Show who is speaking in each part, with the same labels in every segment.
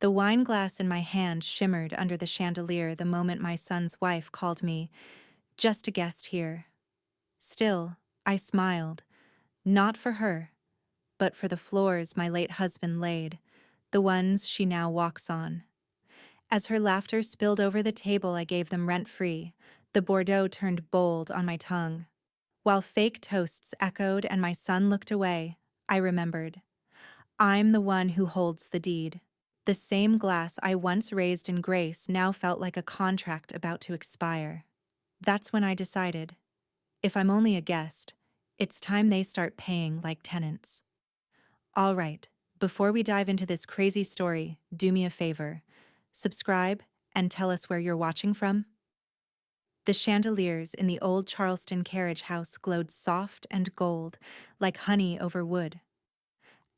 Speaker 1: The wine glass in my hand shimmered under the chandelier the moment my son's wife called me, just a guest here. Still, I smiled, not for her, but for the floors my late husband laid, the ones she now walks on. As her laughter spilled over the table I gave them rent-free, the Bordeaux turned bold on my tongue. While fake toasts echoed and my son looked away, I remembered. I'm the one who holds the deed. The same glass I once raised in grace now felt like a contract about to expire. That's when I decided, if I'm only a guest, it's time they start paying like tenants. All right, before we dive into this crazy story, do me a favor. Subscribe and tell us where you're watching from. The chandeliers in the old Charleston carriage house glowed soft and gold, like honey over wood.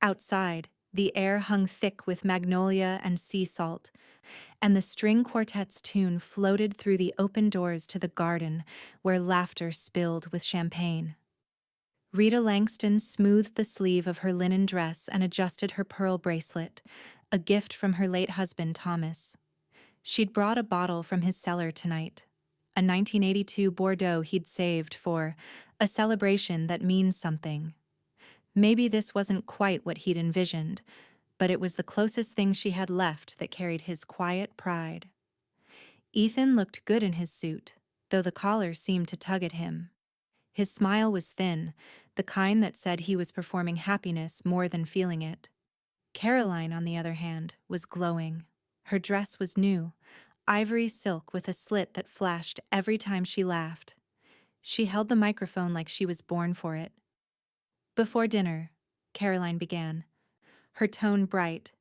Speaker 1: Outside, the air hung thick with magnolia and sea salt, and the string quartet's tune floated through the open doors to the garden where laughter spilled with champagne. Rita Langston smoothed the sleeve of her linen dress and adjusted her pearl bracelet, a gift from her late husband Thomas. She'd brought a bottle from his cellar tonight, a 1982 Bordeaux he'd saved for a celebration that means something. Maybe this wasn't quite what he'd envisioned, but it was the closest thing she had left that carried his quiet pride. Ethan looked good in his suit, though the collar seemed to tug at him. His smile was thin, the kind that said he was performing happiness more than feeling it. Caroline, on the other hand, was glowing. Her dress was new, ivory silk with a slit that flashed every time she laughed. She held the microphone like she was born for it. Before dinner, Caroline began, her tone bright.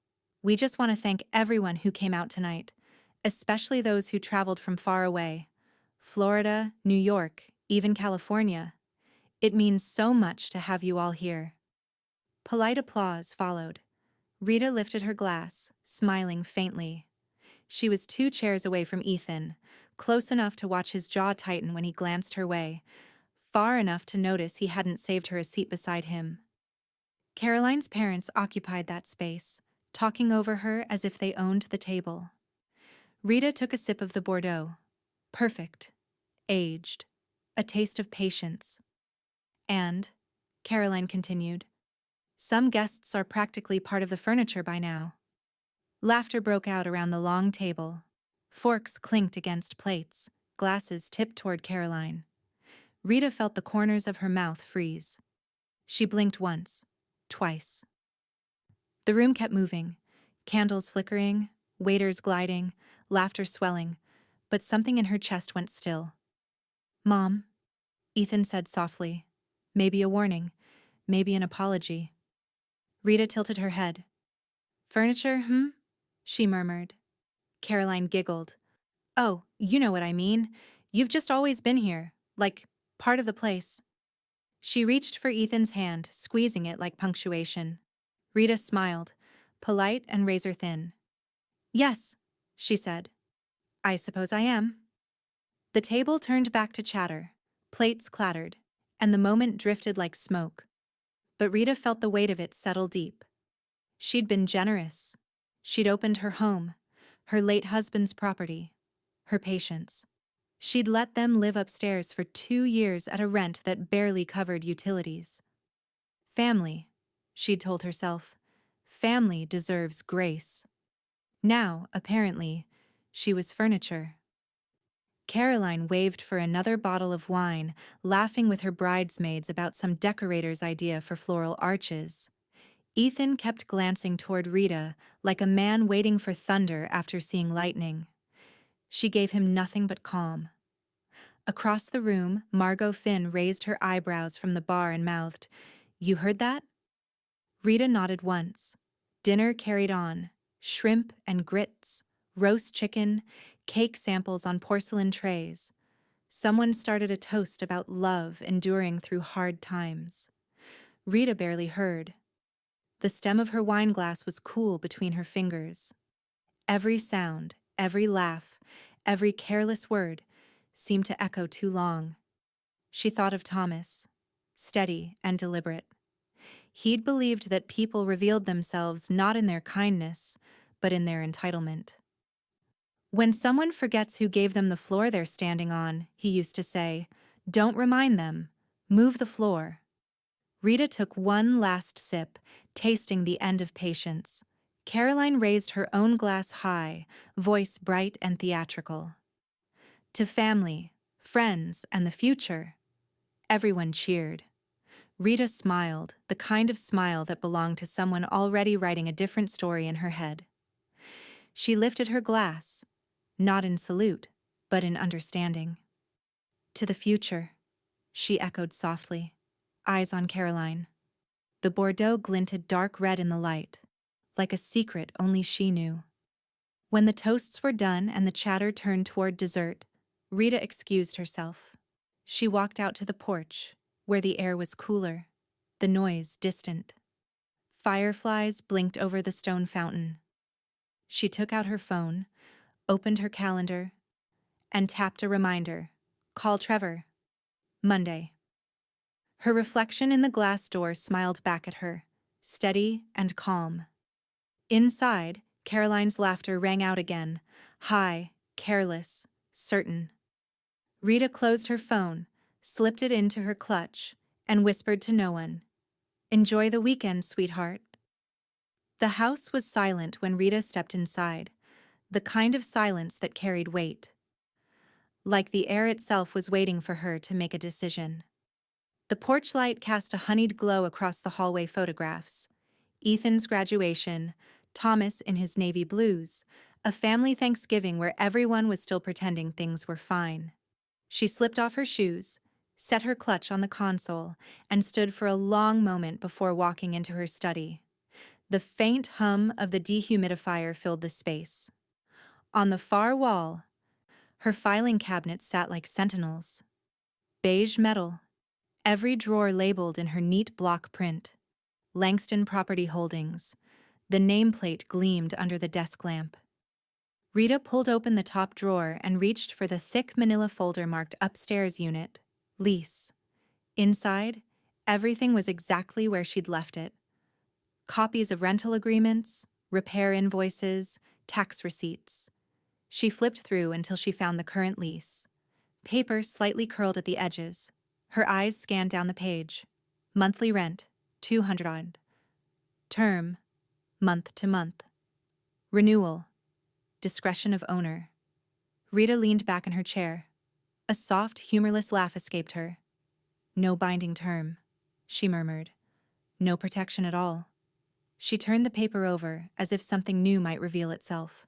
Speaker 1: We just want to thank everyone who came out tonight, especially those who traveled from far away. Florida, New York, even California. It means so much to have you all here. Polite applause followed. Rita lifted her glass, smiling faintly. She was 2 chairs away from Ethan, close enough to watch his jaw tighten when he glanced her way, far enough to notice he hadn't saved her a seat beside him. Caroline's parents occupied that space, talking over her as if they owned the table. Rita took a sip of the Bordeaux. Perfect. Aged. A taste of patience. And, Caroline continued, some guests are practically part of the furniture by now. Laughter broke out around the long table. Forks clinked against plates, glasses tipped toward Caroline. Rita felt the corners of her mouth freeze. She blinked once, twice. The room kept moving, candles flickering, waiters gliding, laughter swelling, but something in her chest went still. Mom, Ethan said softly. Maybe a warning, maybe an apology. Rita tilted her head. Furniture, she murmured. Caroline giggled. Oh, you know what I mean. You've just always been here, like part of the place. She reached for Ethan's hand, squeezing it like punctuation. Rita smiled, polite and razor-thin. Yes, she said. I suppose I am. The table turned back to chatter. Plates clattered, and the moment drifted like smoke. But Rita felt the weight of it settle deep. She'd been generous. She'd opened her home, her late husband's property, her patients. She'd let them live upstairs for 2 years at a rent that barely covered utilities. Family, she'd told herself. Family deserves grace. Now, apparently, she was furniture. Caroline waved for another bottle of wine, laughing with her bridesmaids about some decorator's idea for floral arches. Ethan kept glancing toward Rita like a man waiting for thunder after seeing lightning. She gave him nothing but calm. Across the room, Margot Finn raised her eyebrows from the bar and mouthed, You heard that? Rita nodded once. Dinner carried on. Shrimp and grits, roast chicken, cake samples on porcelain trays. Someone started a toast about love enduring through hard times. Rita barely heard. The stem of her wineglass was cool between her fingers. Every sound, every laugh, every careless word seemed to echo too long. She thought of Thomas, steady and deliberate. He'd believed that people revealed themselves not in their kindness, but in their entitlement. When someone forgets who gave them the floor they're standing on, he used to say, "Don't remind them. Move the floor." Rita took one last sip, tasting the end of patience. Caroline raised her own glass high, voice bright and theatrical. To family, friends, and the future, everyone cheered. Rita smiled, the kind of smile that belonged to someone already writing a different story in her head. She lifted her glass, not in salute, but in understanding. To the future, she echoed softly, eyes on Caroline. The Bordeaux glinted dark red in the light, like a secret only she knew. When the toasts were done and the chatter turned toward dessert, Rita excused herself. She walked out to the porch, where the air was cooler, the noise distant. Fireflies blinked over the stone fountain. She took out her phone, opened her calendar, and tapped a reminder. Call Trevor. Monday. Her reflection in the glass door smiled back at her, steady and calm. Inside, Caroline's laughter rang out again, high, careless, certain. Rita closed her phone, slipped it into her clutch, and whispered to no one, "Enjoy the weekend, sweetheart." The house was silent when Rita stepped inside, the kind of silence that carried weight. Like the air itself was waiting for her to make a decision. The porch light cast a honeyed glow across the hallway photographs. Ethan's graduation, Thomas in his navy blues, a family Thanksgiving where everyone was still pretending things were fine. She slipped off her shoes, set her clutch on the console, and stood for a long moment before walking into her study. The faint hum of the dehumidifier filled the space. On the far wall, her filing cabinets sat like sentinels. Beige metal, every drawer labeled in her neat block print. Langston Property Holdings. The nameplate gleamed under the desk lamp. Rita pulled open the top drawer and reached for the thick manila folder marked Upstairs Unit, Lease. Inside, everything was exactly where she'd left it. Copies of rental agreements, repair invoices, tax receipts. She flipped through until she found the current lease. Paper slightly curled at the edges. Her eyes scanned down the page. Monthly rent, $200. Term, month to month. Renewal, discretion of owner. Rita leaned back in her chair. A soft, humorless laugh escaped her. "No binding term," she murmured. "No protection at all." She turned the paper over as if something new might reveal itself.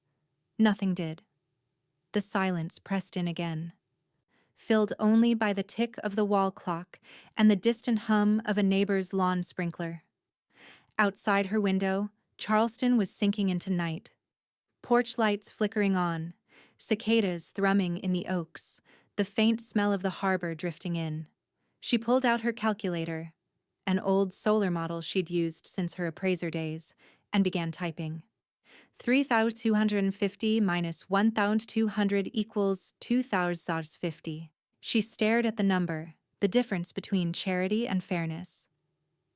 Speaker 1: Nothing did. The silence pressed in again, filled only by the tick of the wall clock and the distant hum of a neighbor's lawn sprinkler. Outside her window, Charleston was sinking into night. Porch lights flickering on, cicadas thrumming in the oaks, the faint smell of the harbor drifting in. She pulled out her calculator, an old solar model she'd used since her appraiser days, and began typing. 3,250 minus 1,200 equals 2,050. She stared at the number, the difference between charity and fairness.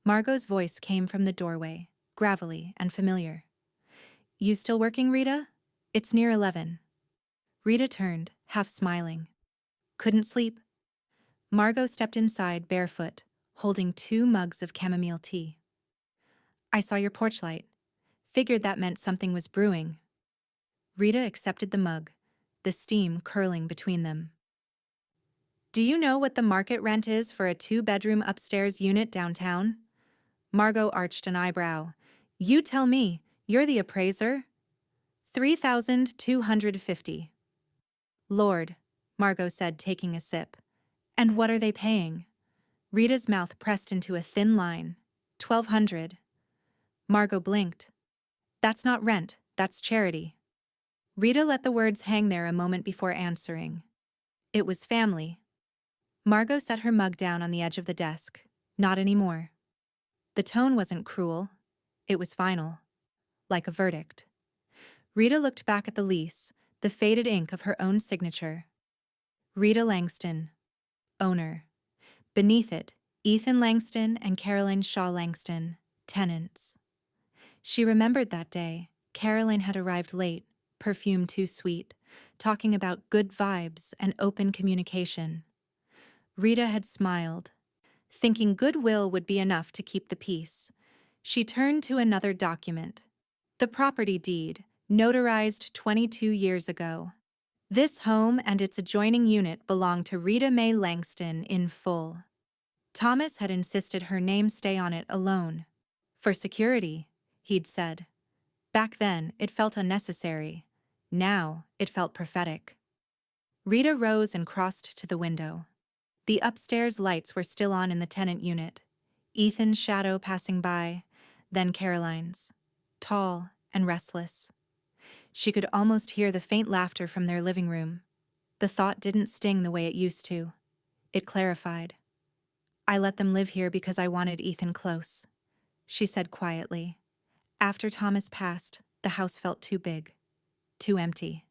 Speaker 1: Margot's voice came from the doorway, gravelly and familiar. "You still working, Rita? It's near 11. Rita turned, half smiling. "Couldn't sleep." Margot stepped inside barefoot, holding 2 mugs of chamomile tea. "I saw your porch light. Figured that meant something was brewing." Rita accepted the mug, the steam curling between them. "Do you know what the market rent is for a 2-bedroom upstairs unit downtown?" Margot arched an eyebrow. "You tell me, you're the appraiser." 3,250. "Lord," Margot said, taking a sip. "And what are they paying?" Rita's mouth pressed into a thin line. 1,200. Margot blinked. "That's not rent, that's charity." Rita let the words hang there a moment before answering. "It was family." Margot set her mug down on the edge of the desk. "Not anymore." The tone wasn't cruel. It was final. Like a verdict. Rita looked back at the lease, the faded ink of her own signature. Rita Langston, owner. Beneath it, Ethan Langston and Caroline Shaw Langston, tenants. She remembered that day, Caroline had arrived late, perfume too sweet, talking about good vibes and open communication. Rita had smiled, thinking goodwill would be enough to keep the peace. She turned to another document. The property deed, notarized 22 years ago. This home and its adjoining unit belonged to Rita Mae Langston in full. Thomas had insisted her name stay on it alone. For security, he'd said. Back then, it felt unnecessary. Now, it felt prophetic. Rita rose and crossed to the window. The upstairs lights were still on in the tenant unit. Ethan's shadow passing by, then Caroline's, tall and restless. She could almost hear the faint laughter from their living room. The thought didn't sting the way it used to. It clarified. I let them live here because I wanted Ethan close, she said quietly. After Thomas passed, the house felt too big, too empty.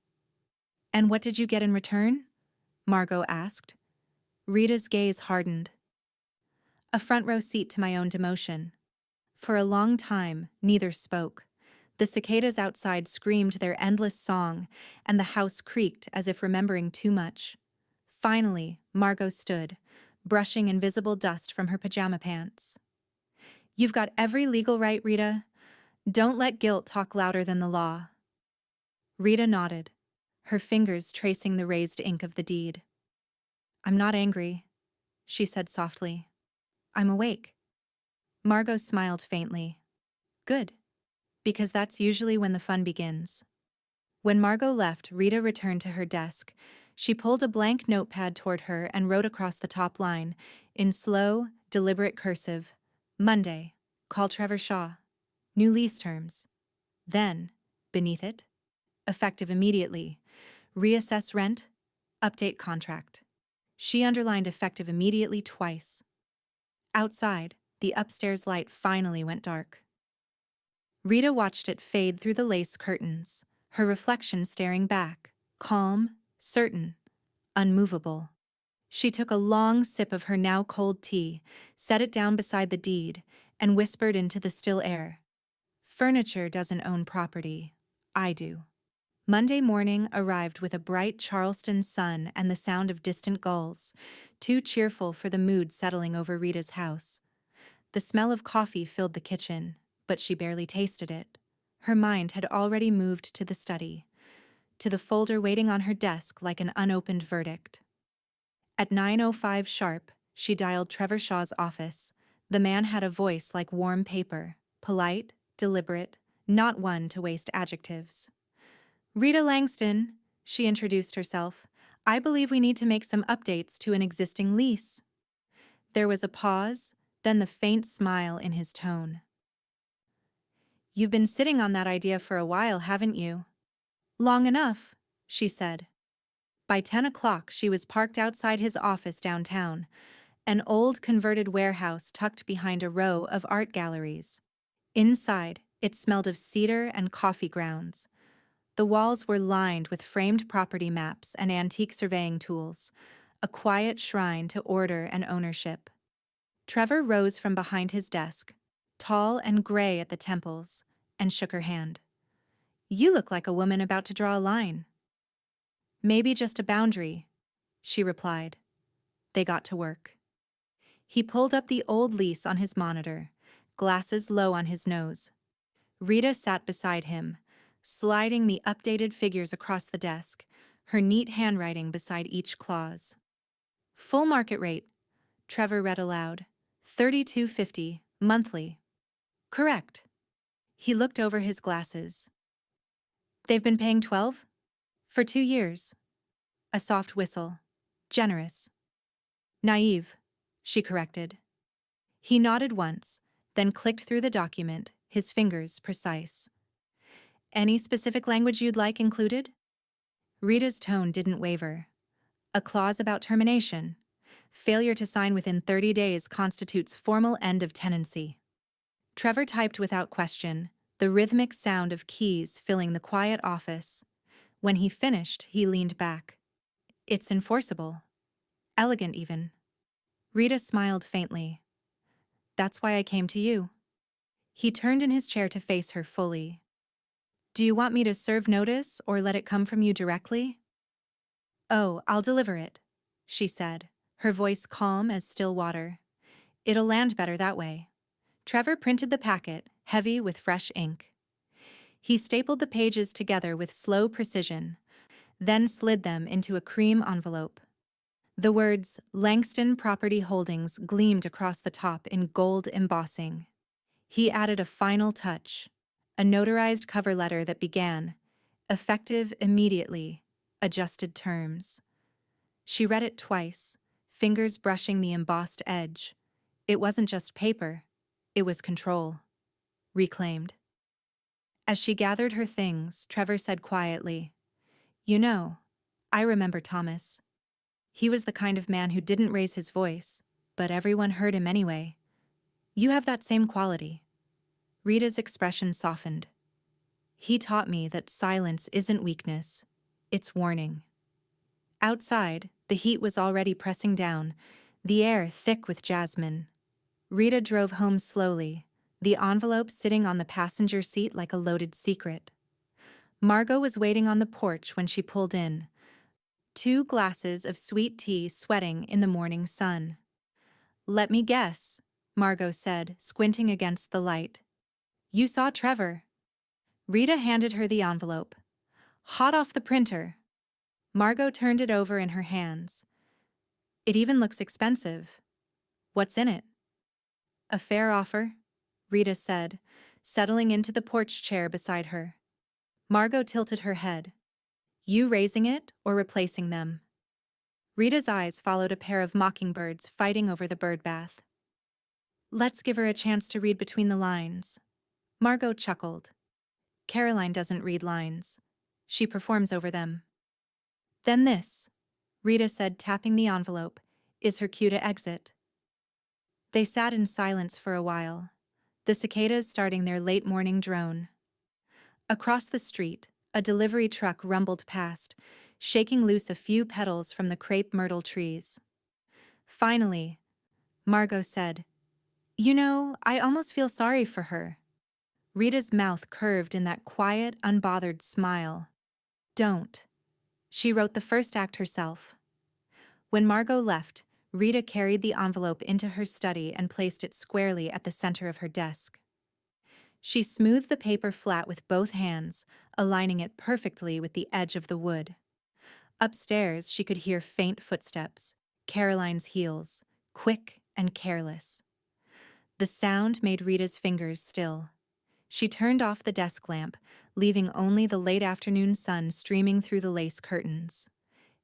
Speaker 1: And what did you get in return? Margot asked. Rita's gaze hardened. A front row seat to my own demotion. For a long time, neither spoke. The cicadas outside screamed their endless song, and the house creaked as if remembering too much. Finally, Margot stood, brushing invisible dust from her pajama pants. You've got every legal right, Rita. Don't let guilt talk louder than the law. Rita nodded, her fingers tracing the raised ink of the deed. I'm not angry, she said softly. I'm awake. Margot smiled faintly. Good, because that's usually when the fun begins. When Margot left, Rita returned to her desk. She pulled a blank notepad toward her and wrote across the top line, in slow, deliberate cursive, Monday, call Trevor Shaw. New lease terms. Then, beneath it, effective immediately, reassess rent, update contract. She underlined effective immediately twice. Outside, the upstairs light finally went dark. Rita watched it fade through the lace curtains, her reflection staring back, calm, certain, unmovable. She took a long sip of her now cold tea, set it down beside the deed, and whispered into the still air. Furniture doesn't own property. I do. Monday morning arrived with a bright Charleston sun and the sound of distant gulls, too cheerful for the mood settling over Rita's house. The smell of coffee filled the kitchen, but she barely tasted it. Her mind had already moved to the study, to the folder waiting on her desk like an unopened verdict. At 9:05 sharp, she dialed Trevor Shaw's office. The man had a voice like warm paper, polite, deliberate, not one to waste adjectives. Rita Langston, she introduced herself. I believe we need to make some updates to an existing lease. There was a pause, then the faint smile in his tone. You've been sitting on that idea for a while, haven't you? Long enough, she said. By 10 o'clock, she was parked outside his office downtown, an old converted warehouse tucked behind a row of art galleries. Inside, it smelled of cedar and coffee grounds. The walls were lined with framed property maps and antique surveying tools, a quiet shrine to order and ownership. Trevor rose from behind his desk, tall and gray at the temples, and shook her hand. You look like a woman about to draw a line. Maybe just a boundary, she replied. They got to work. He pulled up the old lease on his monitor, glasses low on his nose. Rita sat beside him, sliding the updated figures across the desk, her neat handwriting beside each clause. Full market rate, Trevor read aloud. $32.50, monthly. Correct. He looked over his glasses. They've been paying $12? For 2 years. A soft whistle. Generous. Naive, she corrected. He nodded once, then clicked through the document, his fingers precise. Any specific language you'd like included? Rita's tone didn't waver. A clause about termination. Failure to sign within 30 days constitutes formal end of tenancy. Trevor typed without question, the rhythmic sound of keys filling the quiet office. When he finished, he leaned back. It's enforceable. Elegant, even. Rita smiled faintly. That's why I came to you. He turned in his chair to face her fully. Do you want me to serve notice or let it come from you directly? Oh, I'll deliver it, she said, her voice calm as still water. It'll land better that way. Trevor printed the packet, heavy with fresh ink. He stapled the pages together with slow precision, then slid them into a cream envelope. The words Langston Property Holdings gleamed across the top in gold embossing. He added a final touch, a notarized cover letter that began, effective immediately, adjusted terms. She read it twice, fingers brushing the embossed edge. It wasn't just paper, it was control. Reclaimed. As she gathered her things, Trevor said quietly, "You know, I remember Thomas. He was the kind of man who didn't raise his voice, but everyone heard him anyway. You have that same quality." Rita's expression softened. "He taught me that silence isn't weakness, it's warning." Outside, the heat was already pressing down, the air thick with jasmine. Rita drove home slowly, the envelope sitting on the passenger seat like a loaded secret. Margot was waiting on the porch when she pulled in, 2 glasses of sweet tea sweating in the morning sun. "Let me guess," Margot said, squinting against the light. "You saw Trevor." Rita handed her the envelope. "Hot off the printer." Margot turned it over in her hands. "It even looks expensive. What's in it?" "A fair offer," Rita said, settling into the porch chair beside her. Margot tilted her head. "You raising it or replacing them?" Rita's eyes followed a pair of mockingbirds fighting over the bird bath. "Let's give her a chance to read between the lines." Margot chuckled. "Caroline doesn't read lines. She performs over them." "Then this," Rita said, tapping the envelope, "is her cue to exit." They sat in silence for a while, the cicadas starting their late morning drone. Across the street, a delivery truck rumbled past, shaking loose a few petals from the crepe myrtle trees. Finally, Margot said, "You know, I almost feel sorry for her." Rita's mouth curved in that quiet, unbothered smile. "Don't." She wrote the first act herself. When Margot left, Rita carried the envelope into her study and placed it squarely at the center of her desk. She smoothed the paper flat with both hands, aligning it perfectly with the edge of the wood. Upstairs, she could hear faint footsteps, Caroline's heels, quick and careless. The sound made Rita's fingers still. She turned off the desk lamp, leaving only the late afternoon sun streaming through the lace curtains.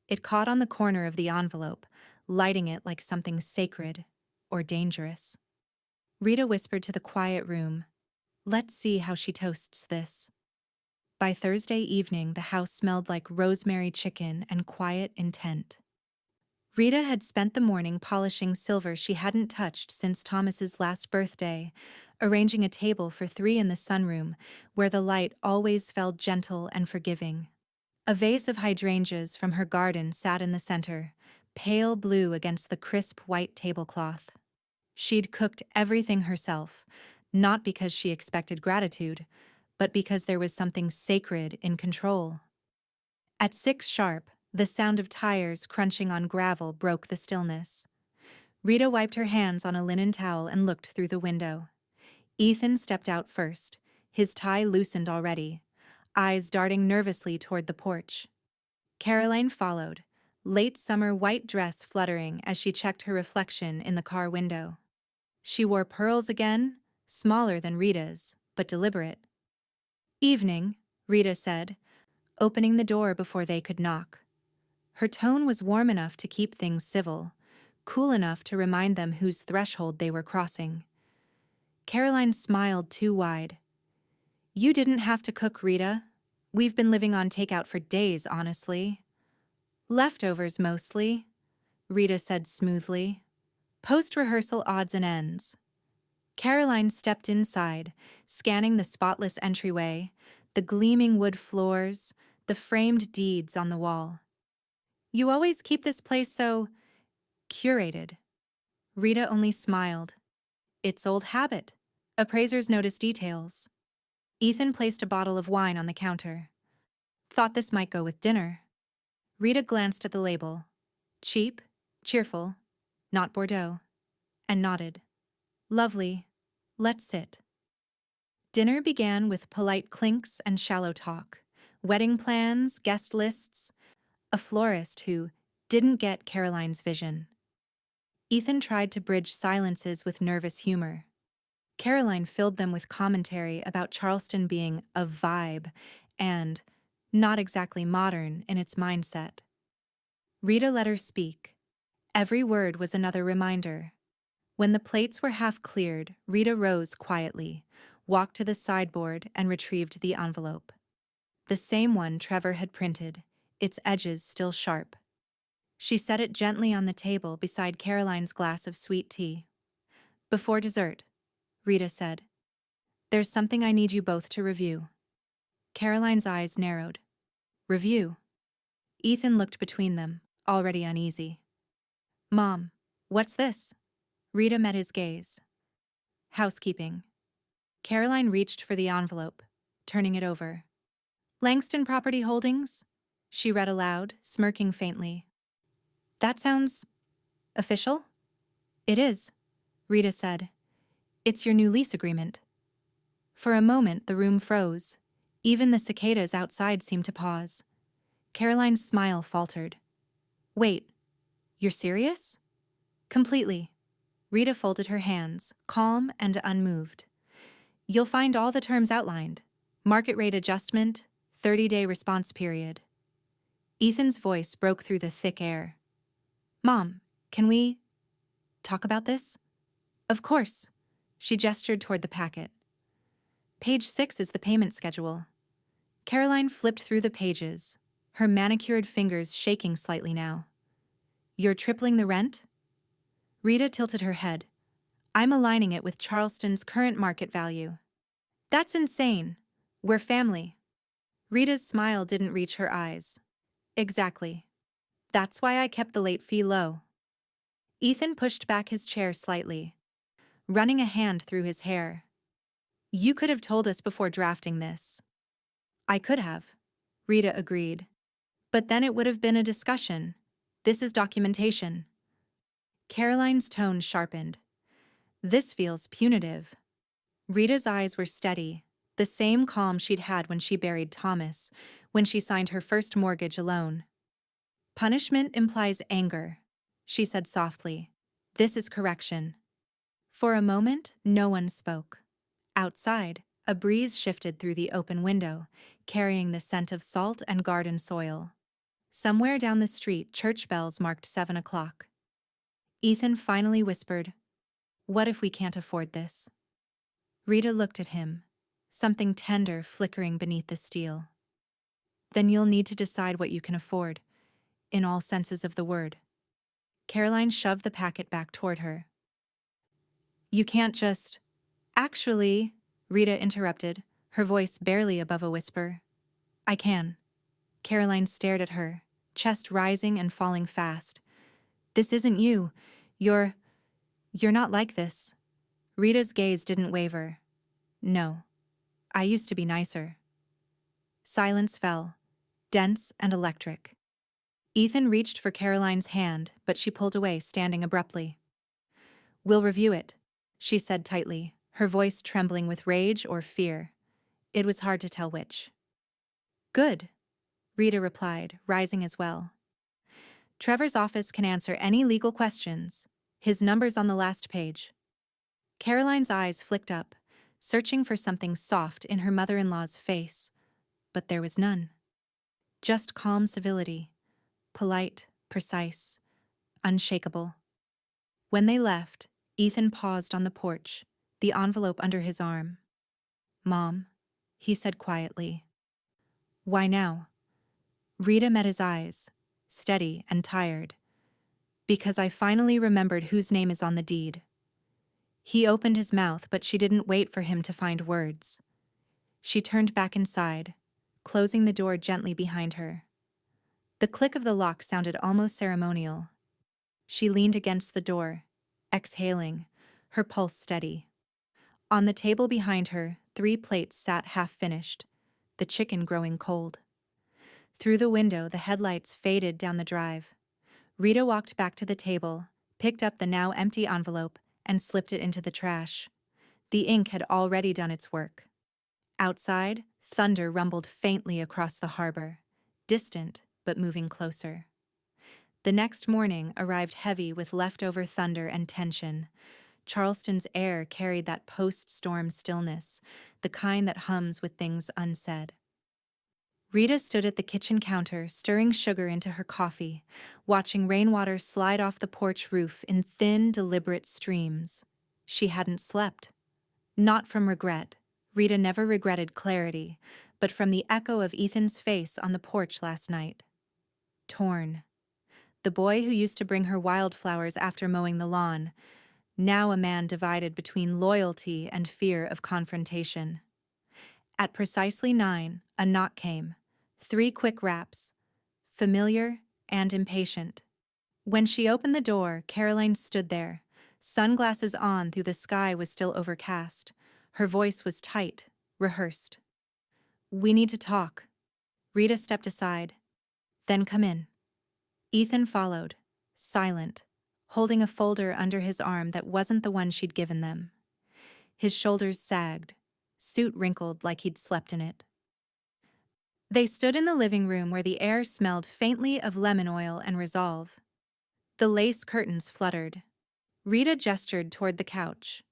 Speaker 1: It caught on the corner of the envelope, lighting it like something sacred or dangerous. Rita whispered to the quiet room, "Let's see how she toasts this." By Thursday evening, the house smelled like rosemary chicken and quiet intent. Rita had spent the morning polishing silver she hadn't touched since Thomas's last birthday, arranging a table for 3 in the sunroom, where the light always fell gentle and forgiving. A vase of hydrangeas from her garden sat in the center, pale blue against the crisp white tablecloth. She'd cooked everything herself, not because she expected gratitude, but because there was something sacred in control. At 6 sharp, the sound of tires crunching on gravel broke the stillness. Rita wiped her hands on a linen towel and looked through the window. Ethan stepped out first, his tie loosened already, eyes darting nervously toward the porch. Caroline followed, late summer white dress fluttering as she checked her reflection in the car window. She wore pearls again, smaller than Rita's, but deliberate. "Evening," Rita said, opening the door before they could knock. Her tone was warm enough to keep things civil, cool enough to remind them whose threshold they were crossing. Caroline smiled too wide. "You didn't have to cook, Rita. We've been living on takeout for days, honestly." "Leftovers, mostly," Rita said smoothly. "Post-rehearsal odds and ends." Caroline stepped inside, scanning the spotless entryway, the gleaming wood floors, the framed deeds on the wall. "You always keep this place so curated." Rita only smiled. "It's old habit. Appraisers notice details." Ethan placed a bottle of wine on the counter. Thought this might go with dinner. Rita glanced at the label. Cheap, cheerful, not Bordeaux, and nodded. Lovely. Let's sit. Dinner began with polite clinks and shallow talk. Wedding plans, guest lists, a florist who didn't get Caroline's vision. Ethan tried to bridge silences with nervous humor. Caroline filled them with commentary about Charleston being a vibe and not exactly modern in its mindset. Rita let her speak. Every word was another reminder. When the plates were half cleared, Rita rose quietly, walked to the sideboard, and retrieved the envelope. The same one Trevor had printed, its edges still sharp. She set it gently on the table beside Caroline's glass of sweet tea. Before dessert, Rita said, "There's something I need you both to review." Caroline's eyes narrowed. Review? Ethan looked between them, already uneasy. "Mom, what's this?" Rita met his gaze. "Housekeeping." Caroline reached for the envelope, turning it over. "Langston Property Holdings?" She read aloud, smirking faintly. "That sounds official?" "It is," Rita said. "It's your new lease agreement." For a moment, the room froze. Even the cicadas outside seemed to pause. Caroline's smile faltered. "Wait, you're serious?" "Completely." Rita folded her hands, calm and unmoved. "You'll find all the terms outlined. Market rate adjustment, 30-day response period." Ethan's voice broke through the thick air. "Mom, can we talk about this?" "Of course." She gestured toward the packet. "Page 6 is the payment schedule." Caroline flipped through the pages, her manicured fingers shaking slightly now. "You're tripling the rent?" Rita tilted her head. "I'm aligning it with Charleston's current market value." "That's insane. We're family." Rita's smile didn't reach her eyes. "Exactly. That's why I kept the late fee low." Ethan pushed back his chair slightly, running a hand through his hair. "You could have told us before drafting this." "I could have," Rita agreed. "But then it would have been a discussion. This is documentation." Caroline's tone sharpened. "This feels punitive." Rita's eyes were steady, the same calm she'd had when she buried Thomas, when she signed her first mortgage alone. "Punishment implies anger," she said softly. "This is correction." For a moment, no one spoke. Outside, a breeze shifted through the open window, carrying the scent of salt and garden soil. Somewhere down the street, church bells marked 7 o'clock. Ethan finally whispered, "What if we can't afford this?" Rita looked at him, something tender flickering beneath the steel. "Then you'll need to decide what you can afford, in all senses of the word." Caroline shoved the packet back toward her. "You can't just—" "Actually," Rita interrupted, her voice barely above a whisper. "I can." Caroline stared at her, chest rising and falling fast. "This isn't you. You're not like this." Rita's gaze didn't waver. "No. I used to be nicer." Silence fell, dense and electric. Ethan reached for Caroline's hand, but she pulled away, standing abruptly. "We'll review it," she said tightly, her voice trembling with rage or fear. It was hard to tell which. "Good," Rita replied, rising as well. "Trevor's office can answer any legal questions. His number's on the last page." Caroline's eyes flicked up, searching for something soft in her mother-in-law's face, but there was none. Just calm civility, polite, precise, unshakable. When they left, Ethan paused on the porch, the envelope under his arm. "Mom," he said quietly. "Why now?" Rita met his eyes, steady and tired. "Because I finally remembered whose name is on the deed." He opened his mouth, but she didn't wait for him to find words. She turned back inside, closing the door gently behind her. The click of the lock sounded almost ceremonial. She leaned against the door, exhaling, her pulse steady. On the table behind her, 3 plates sat half-finished, the chicken growing cold. Through the window, the headlights faded down the drive. Rita walked back to the table, picked up the now empty envelope, and slipped it into the trash. The ink had already done its work. Outside, thunder rumbled faintly across the harbor, distant but moving closer. The next morning arrived heavy with leftover thunder and tension. Charleston's air carried that post-storm stillness, the kind that hums with things unsaid. Rita stood at the kitchen counter, stirring sugar into her coffee, watching rainwater slide off the porch roof in thin, deliberate streams. She hadn't slept. Not from regret. Rita never regretted clarity, but from the echo of Ethan's face on the porch last night. Torn. The boy who used to bring her wildflowers after mowing the lawn, now a man divided between loyalty and fear of confrontation. At precisely 9, a knock came. 3 quick raps, familiar and impatient. When she opened the door, Caroline stood there, sunglasses on though the sky was still overcast. Her voice was tight, rehearsed. "We need to talk." Rita stepped aside. "Then come in." Ethan followed, silent, holding a folder under his arm that wasn't the one she'd given them. His shoulders sagged, suit wrinkled like he'd slept in it. They stood in the living room where the air smelled faintly of lemon oil and resolve. The lace curtains fluttered. Rita gestured toward the couch.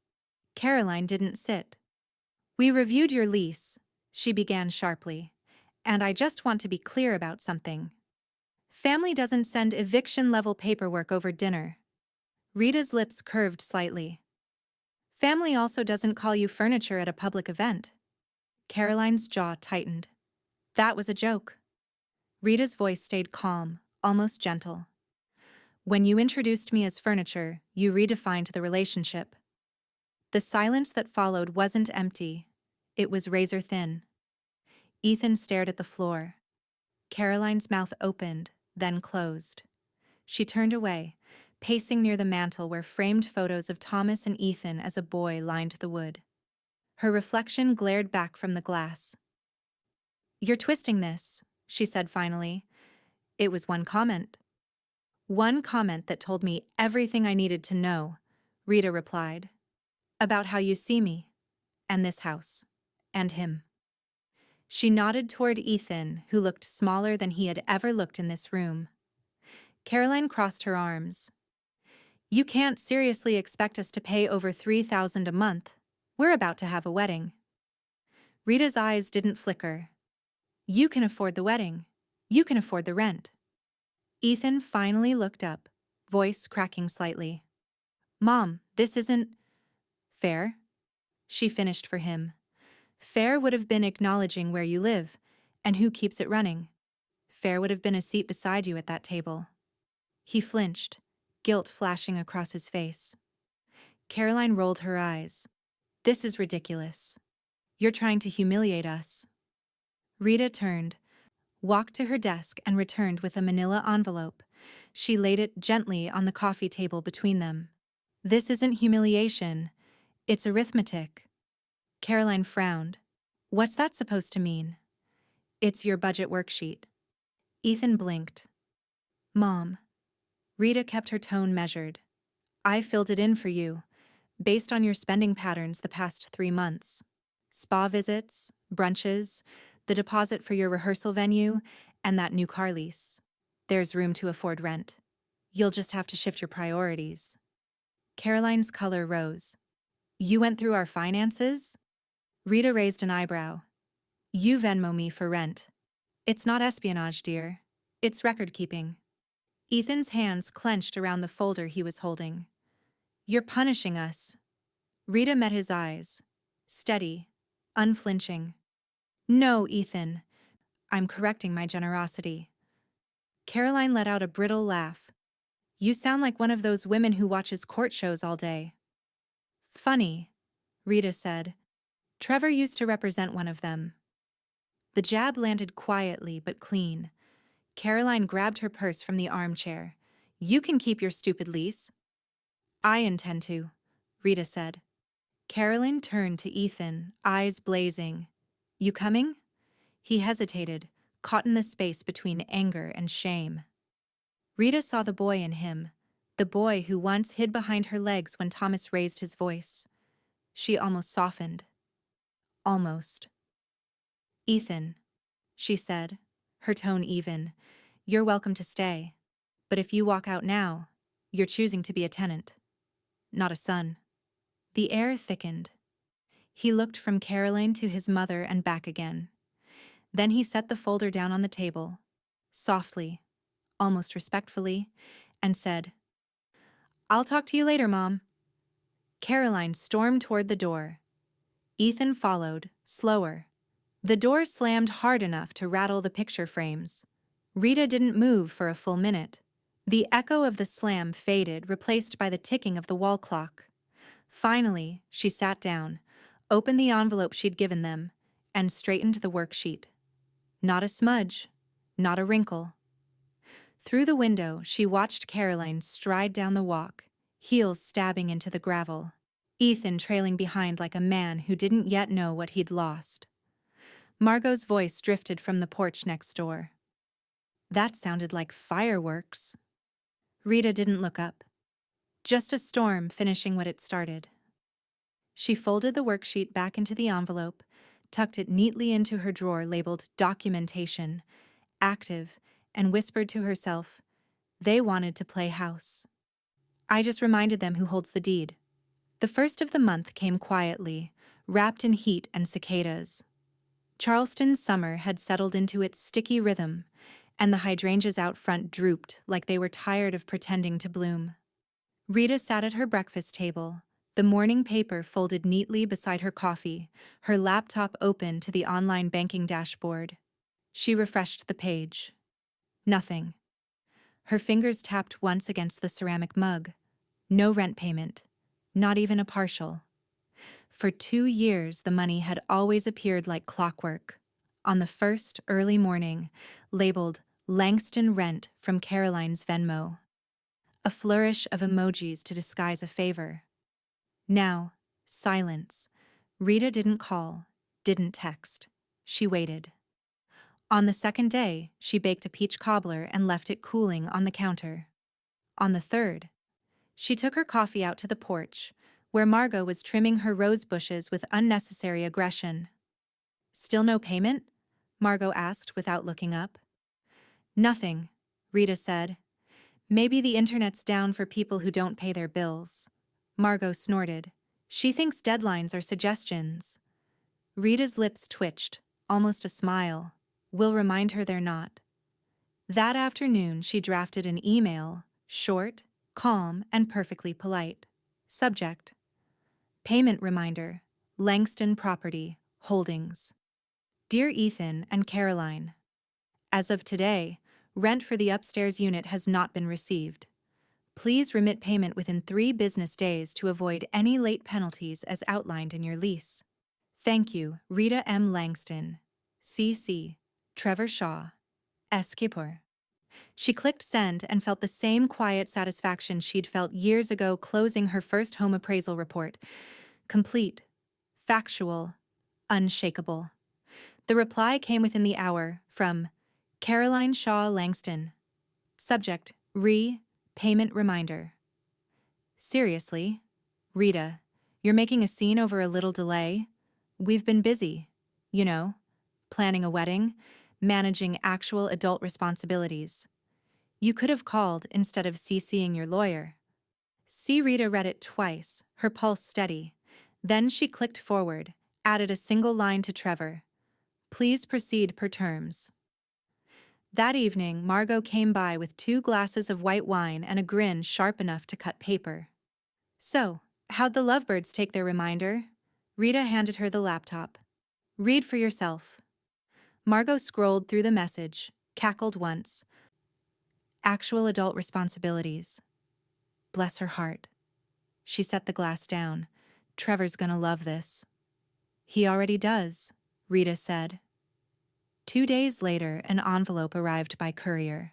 Speaker 1: Caroline didn't sit. "We reviewed your lease," she began sharply, "and I just want to be clear about something. Family doesn't send eviction-level paperwork over dinner." Rita's lips curved slightly. "Family also doesn't call you furniture at a public event." Caroline's jaw tightened. "That was a joke." Rita's voice stayed calm, almost gentle. "When you introduced me as furniture, you redefined the relationship." The silence that followed wasn't empty. It was razor-thin. Ethan stared at the floor. Caroline's mouth opened, then closed. She turned away, pacing near the mantel where framed photos of Thomas and Ethan as a boy lined the wood. Her reflection glared back from the glass. "You're twisting this," she said finally. "It was one comment." "One comment that told me everything I needed to know," Rita replied. "About how you see me, and this house, and him." She nodded toward Ethan, who looked smaller than he had ever looked in this room. Caroline crossed her arms. "You can't seriously expect us to pay over $3,000 a month. We're about to have a wedding." Rita's eyes didn't flicker. "You can afford the wedding. You can afford the rent." Ethan finally looked up, voice cracking slightly. "Mom, this isn't fair," she finished for him. "Fair would have been acknowledging where you live, and who keeps it running. Fair would have been a seat beside you at that table." He flinched, guilt flashing across his face. Caroline rolled her eyes. "This is ridiculous. You're trying to humiliate us." Rita turned, walked to her desk and returned with a manila envelope. She laid it gently on the coffee table between them. "This isn't humiliation. It's arithmetic." Caroline frowned. "What's that supposed to mean?" "It's your budget worksheet." Ethan blinked. "Mom." Rita kept her tone measured. "I filled it in for you, based on your spending patterns the past 3 months. Spa visits, brunches, the deposit for your rehearsal venue, and that new car lease. There's room to afford rent. You'll just have to shift your priorities." Caroline's color rose. "You went through our finances?" Rita raised an eyebrow. "You Venmo me for rent." "It's not espionage, dear. It's record-keeping." Ethan's hands clenched around the folder he was holding. "You're punishing us." Rita met his eyes, steady, unflinching. "No, Ethan. I'm correcting my generosity." Caroline let out a brittle laugh. "You sound like one of those women who watches court shows all day." "Funny," Rita said. "Trevor used to represent one of them." The jab landed quietly but clean. Caroline grabbed her purse from the armchair. "You can keep your stupid lease." "I intend to," Rita said. Carolyn turned to Ethan, eyes blazing. You coming? He hesitated, caught in the space between anger and shame. Rita saw the boy in him, the boy who once hid behind her legs when Thomas raised his voice. She almost softened. Almost. Ethan, she said, her tone even, you're welcome to stay. But if you walk out now, you're choosing to be a tenant, not a son. The air thickened. He looked from Caroline to his mother and back again. Then he set the folder down on the table, softly, almost respectfully, and said, I'll talk to you later, Mom. Caroline stormed toward the door. Ethan followed, slower. The door slammed hard enough to rattle the picture frames. Rita didn't move for a full minute. The echo of the slam faded, replaced by the ticking of the wall clock. Finally, she sat down, opened the envelope she'd given them, and straightened the worksheet. Not a smudge, not a wrinkle. Through the window, she watched Caroline stride down the walk, heels stabbing into the gravel, Ethan trailing behind like a man who didn't yet know what he'd lost. Margot's voice drifted from the porch next door. That sounded like fireworks. Rita didn't look up. Just a storm finishing what it started. She folded the worksheet back into the envelope, tucked it neatly into her drawer labeled Documentation, Active, and whispered to herself, they wanted to play house. I just reminded them who holds the deed. The first of the month came quietly, wrapped in heat and cicadas. Charleston's summer had settled into its sticky rhythm, and the hydrangeas out front drooped like they were tired of pretending to bloom. Rita sat at her breakfast table, the morning paper folded neatly beside her coffee, her laptop open to the online banking dashboard. She refreshed the page. Nothing. Her fingers tapped once against the ceramic mug. No rent payment. Not even a partial. For 2 years, the money had always appeared like clockwork. On the first early morning, labeled Langston Rent from Caroline's Venmo. A flourish of emojis to disguise a favor. Now, silence. Rita didn't call, didn't text. She waited. On the second day, she baked a peach cobbler and left it cooling on the counter. On the third, she took her coffee out to the porch, where Margot was trimming her rose bushes with unnecessary aggression. Still no payment? Margot asked without looking up. Nothing, Rita said. Maybe the internet's down for people who don't pay their bills. Margot snorted. She thinks deadlines are suggestions. Rita's lips twitched, almost a smile. We'll remind her they're not. That afternoon, she drafted an email, short, calm, and perfectly polite. Subject: Payment reminder, Langston Property, Holdings. Dear Ethan and Caroline, as of today, rent for the upstairs unit has not been received. Please remit payment within 3 business days to avoid any late penalties as outlined in your lease. Thank you, Rita M. Langston. C.C. Trevor Shaw. Skipper. She clicked send and felt the same quiet satisfaction she'd felt years ago closing her first home appraisal report. Complete. Factual. Unshakable. The reply came within the hour from Caroline Shaw Langston. Subject: Payment reminder. Seriously? Rita, you're making a scene over a little delay? We've been busy. You know, planning a wedding, managing actual adult responsibilities. You could have called instead of CCing your lawyer. Rita read it twice, her pulse steady. Then she clicked forward, added a single line to Trevor. Please proceed per terms. That evening, Margot came by with 2 glasses of white wine and a grin sharp enough to cut paper. So, how'd the lovebirds take their reminder? Rita handed her the laptop. Read for yourself. Margot scrolled through the message, cackled once. Actual adult responsibilities. Bless her heart. She set the glass down. Trevor's gonna love this. He already does, Rita said. 2 days later, an envelope arrived by courier.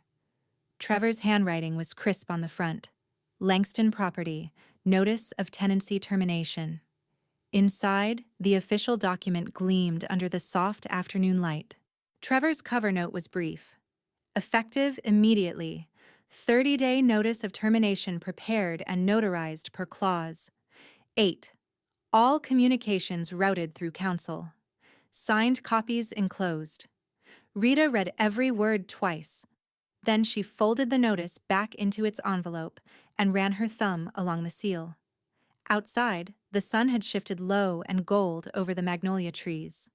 Speaker 1: Trevor's handwriting was crisp on the front. Langston Property, Notice of Tenancy Termination. Inside, the official document gleamed under the soft afternoon light. Trevor's cover note was brief. Effective immediately. 30-day notice of termination prepared and notarized per clause. 8. All communications routed through counsel. Signed copies enclosed. Rita read every word twice. Then she folded the notice back into its envelope and ran her thumb along the seal. Outside, the sun had shifted low and gold over the magnolia trees.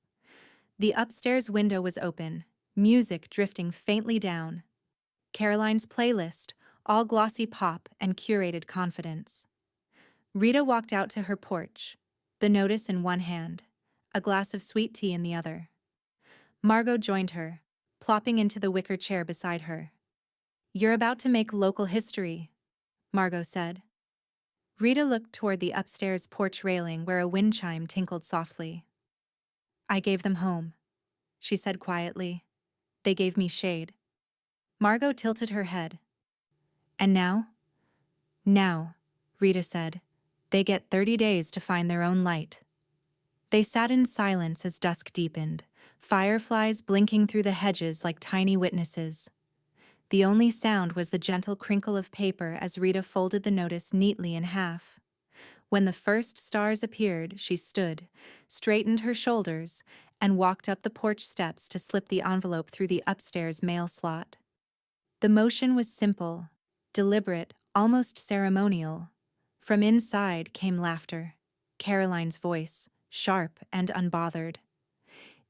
Speaker 1: The upstairs window was open, music drifting faintly down. Caroline's playlist, all glossy pop and curated confidence. Rita walked out to her porch, the notice in one hand, a glass of sweet tea in the other. Margot joined her, plopping into the wicker chair beside her. "You're about to make local history," Margot said. Rita looked toward the upstairs porch railing where a wind chime tinkled softly. "I gave them home," she said quietly. "They gave me shade." Margot tilted her head. "And now?" "Now," Rita said, "they get 30 days to find their own light." They sat in silence as dusk deepened, fireflies blinking through the hedges like tiny witnesses. The only sound was the gentle crinkle of paper as Rita folded the notice neatly in half. When the first stars appeared, she stood, straightened her shoulders, and walked up the porch steps to slip the envelope through the upstairs mail slot. The motion was simple, deliberate, almost ceremonial. From inside came laughter, Caroline's voice, sharp and unbothered.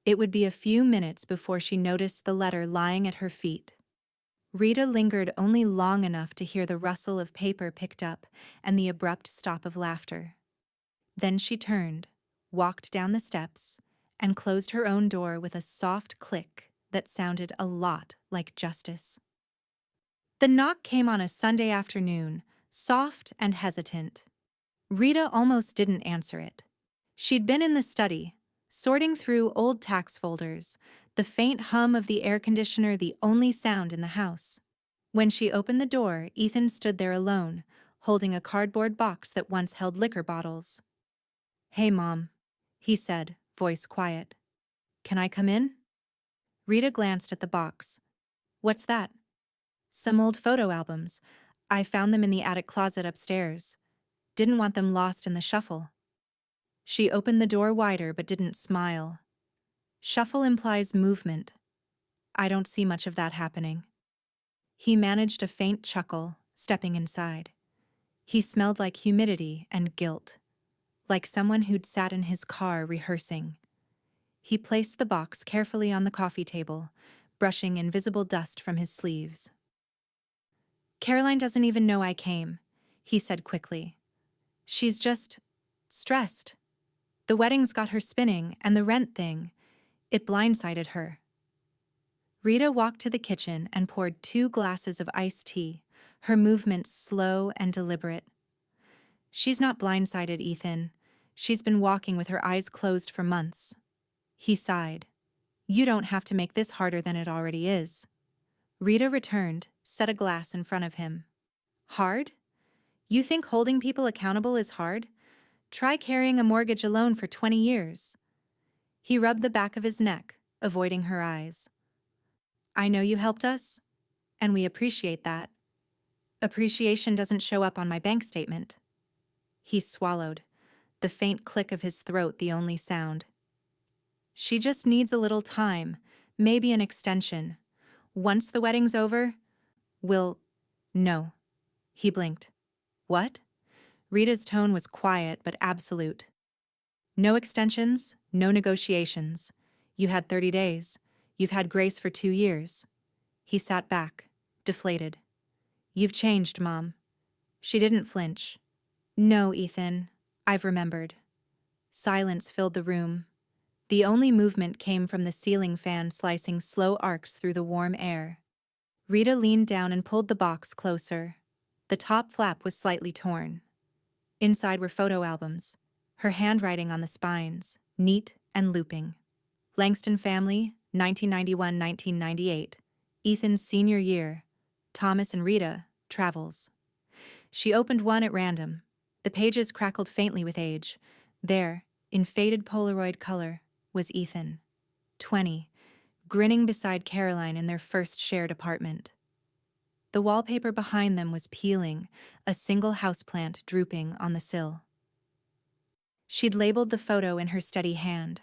Speaker 1: It would be a few minutes before she noticed the letter lying at her feet. Rita lingered only long enough to hear the rustle of paper picked up and the abrupt stop of laughter. Then she turned, walked down the steps, and closed her own door with a soft click that sounded a lot like justice. The knock came on a Sunday afternoon, soft and hesitant. Rita almost didn't answer it. She'd been in the study, sorting through old tax folders, the faint hum of the air conditioner the only sound in the house. When she opened the door, Ethan stood there alone, holding a cardboard box that once held liquor bottles. "Hey, Mom," he said, voice quiet. "Can I come in?" Rita glanced at the box. "What's that?" "Some old photo albums. I found them in the attic closet upstairs. Didn't want them lost in the shuffle." She opened the door wider but didn't smile. Shuffle implies movement. I don't see much of that happening. He managed a faint chuckle, stepping inside. He smelled like humidity and guilt, like someone who'd sat in his car rehearsing. He placed the box carefully on the coffee table, brushing invisible dust from his sleeves. "Caroline doesn't even know I came," he said quickly. "She's just stressed. The wedding's got her spinning, and the rent thing, it blindsided her." Rita walked to the kitchen and poured 2 glasses of iced tea, her movements slow and deliberate. "She's not blindsided, Ethan. She's been walking with her eyes closed for months." He sighed. "You don't have to make this harder than it already is." Rita returned, set a glass in front of him. "Hard? You think holding people accountable is hard? Try carrying a mortgage alone for 20 years. He rubbed the back of his neck, avoiding her eyes. "I know you helped us, and we appreciate that. Appreciation doesn't show up on my bank statement." He swallowed, the faint click of his throat the only sound. "She just needs a little time, maybe an extension. Once the wedding's over, we'll—" "No." He blinked. "What?" Rita's tone was quiet but absolute. "No extensions, no negotiations. You had 30 days. You've had grace for 2 years. He sat back, deflated. "You've changed, Mom." She didn't flinch. "No, Ethan. I've remembered." Silence filled the room. The only movement came from the ceiling fan slicing slow arcs through the warm air. Rita leaned down and pulled the box closer. The top flap was slightly torn. Inside were photo albums, her handwriting on the spines, neat and looping. Langston family, 1991-1998. Ethan's senior year. Thomas and Rita, travels. She opened one at random. The pages crackled faintly with age. There, in faded Polaroid color, was Ethan, 20, grinning beside Caroline in their first shared apartment. The wallpaper behind them was peeling, a single houseplant drooping on the sill. She'd labeled the photo in her steady hand.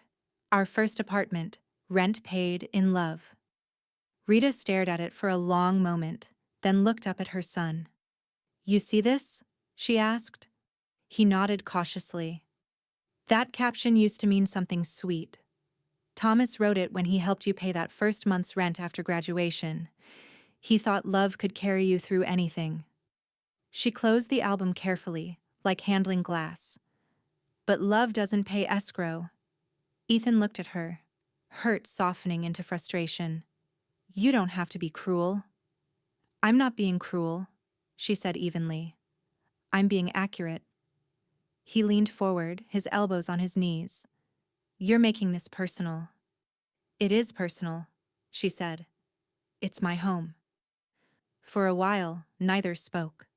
Speaker 1: Our first apartment, rent paid, in love. Rita stared at it for a long moment, then looked up at her son. "You see this?" she asked. He nodded cautiously. "That caption used to mean something sweet. Thomas wrote it when he helped you pay that first month's rent after graduation. He thought love could carry you through anything." She closed the album carefully, like handling glass. "But love doesn't pay escrow." Ethan looked at her, hurt softening into frustration. "You don't have to be cruel." "I'm not being cruel," she said evenly. "I'm being accurate." He leaned forward, his elbows on his knees. "You're making this personal." "It is personal," she said. "It's my home." For a while, neither spoke.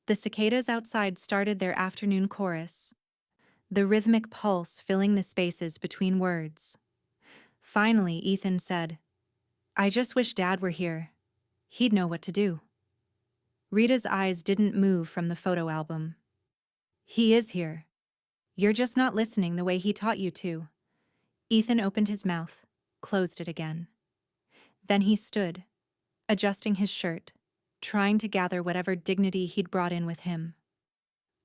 Speaker 1: The cicadas outside started their afternoon chorus, the rhythmic pulse filling the spaces between words. Finally, Ethan said, "I just wish Dad were here. He'd know what to do." Rita's eyes didn't move from the photo album. "He is here. You're just not listening the way he taught you to." Ethan opened his mouth, closed it again. Then he stood, adjusting his shirt, trying to gather whatever dignity he'd brought in with him.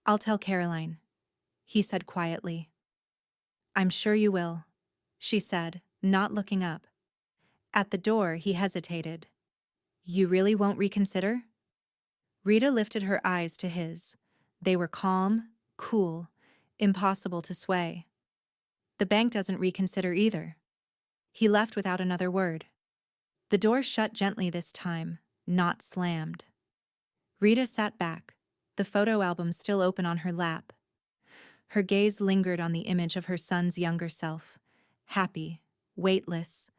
Speaker 1: "I'll tell Caroline," he said quietly. "I'm sure you will," she said, not looking up. At the door, he hesitated. "You really won't reconsider?" Rita lifted her eyes to his. They were calm, cool, impossible to sway. "The bank doesn't reconsider either." He left without another word. The door shut gently this time, not slammed. Rita sat back, the photo album still open on her lap. Her gaze lingered on the image of her son's younger self, happy, weightless,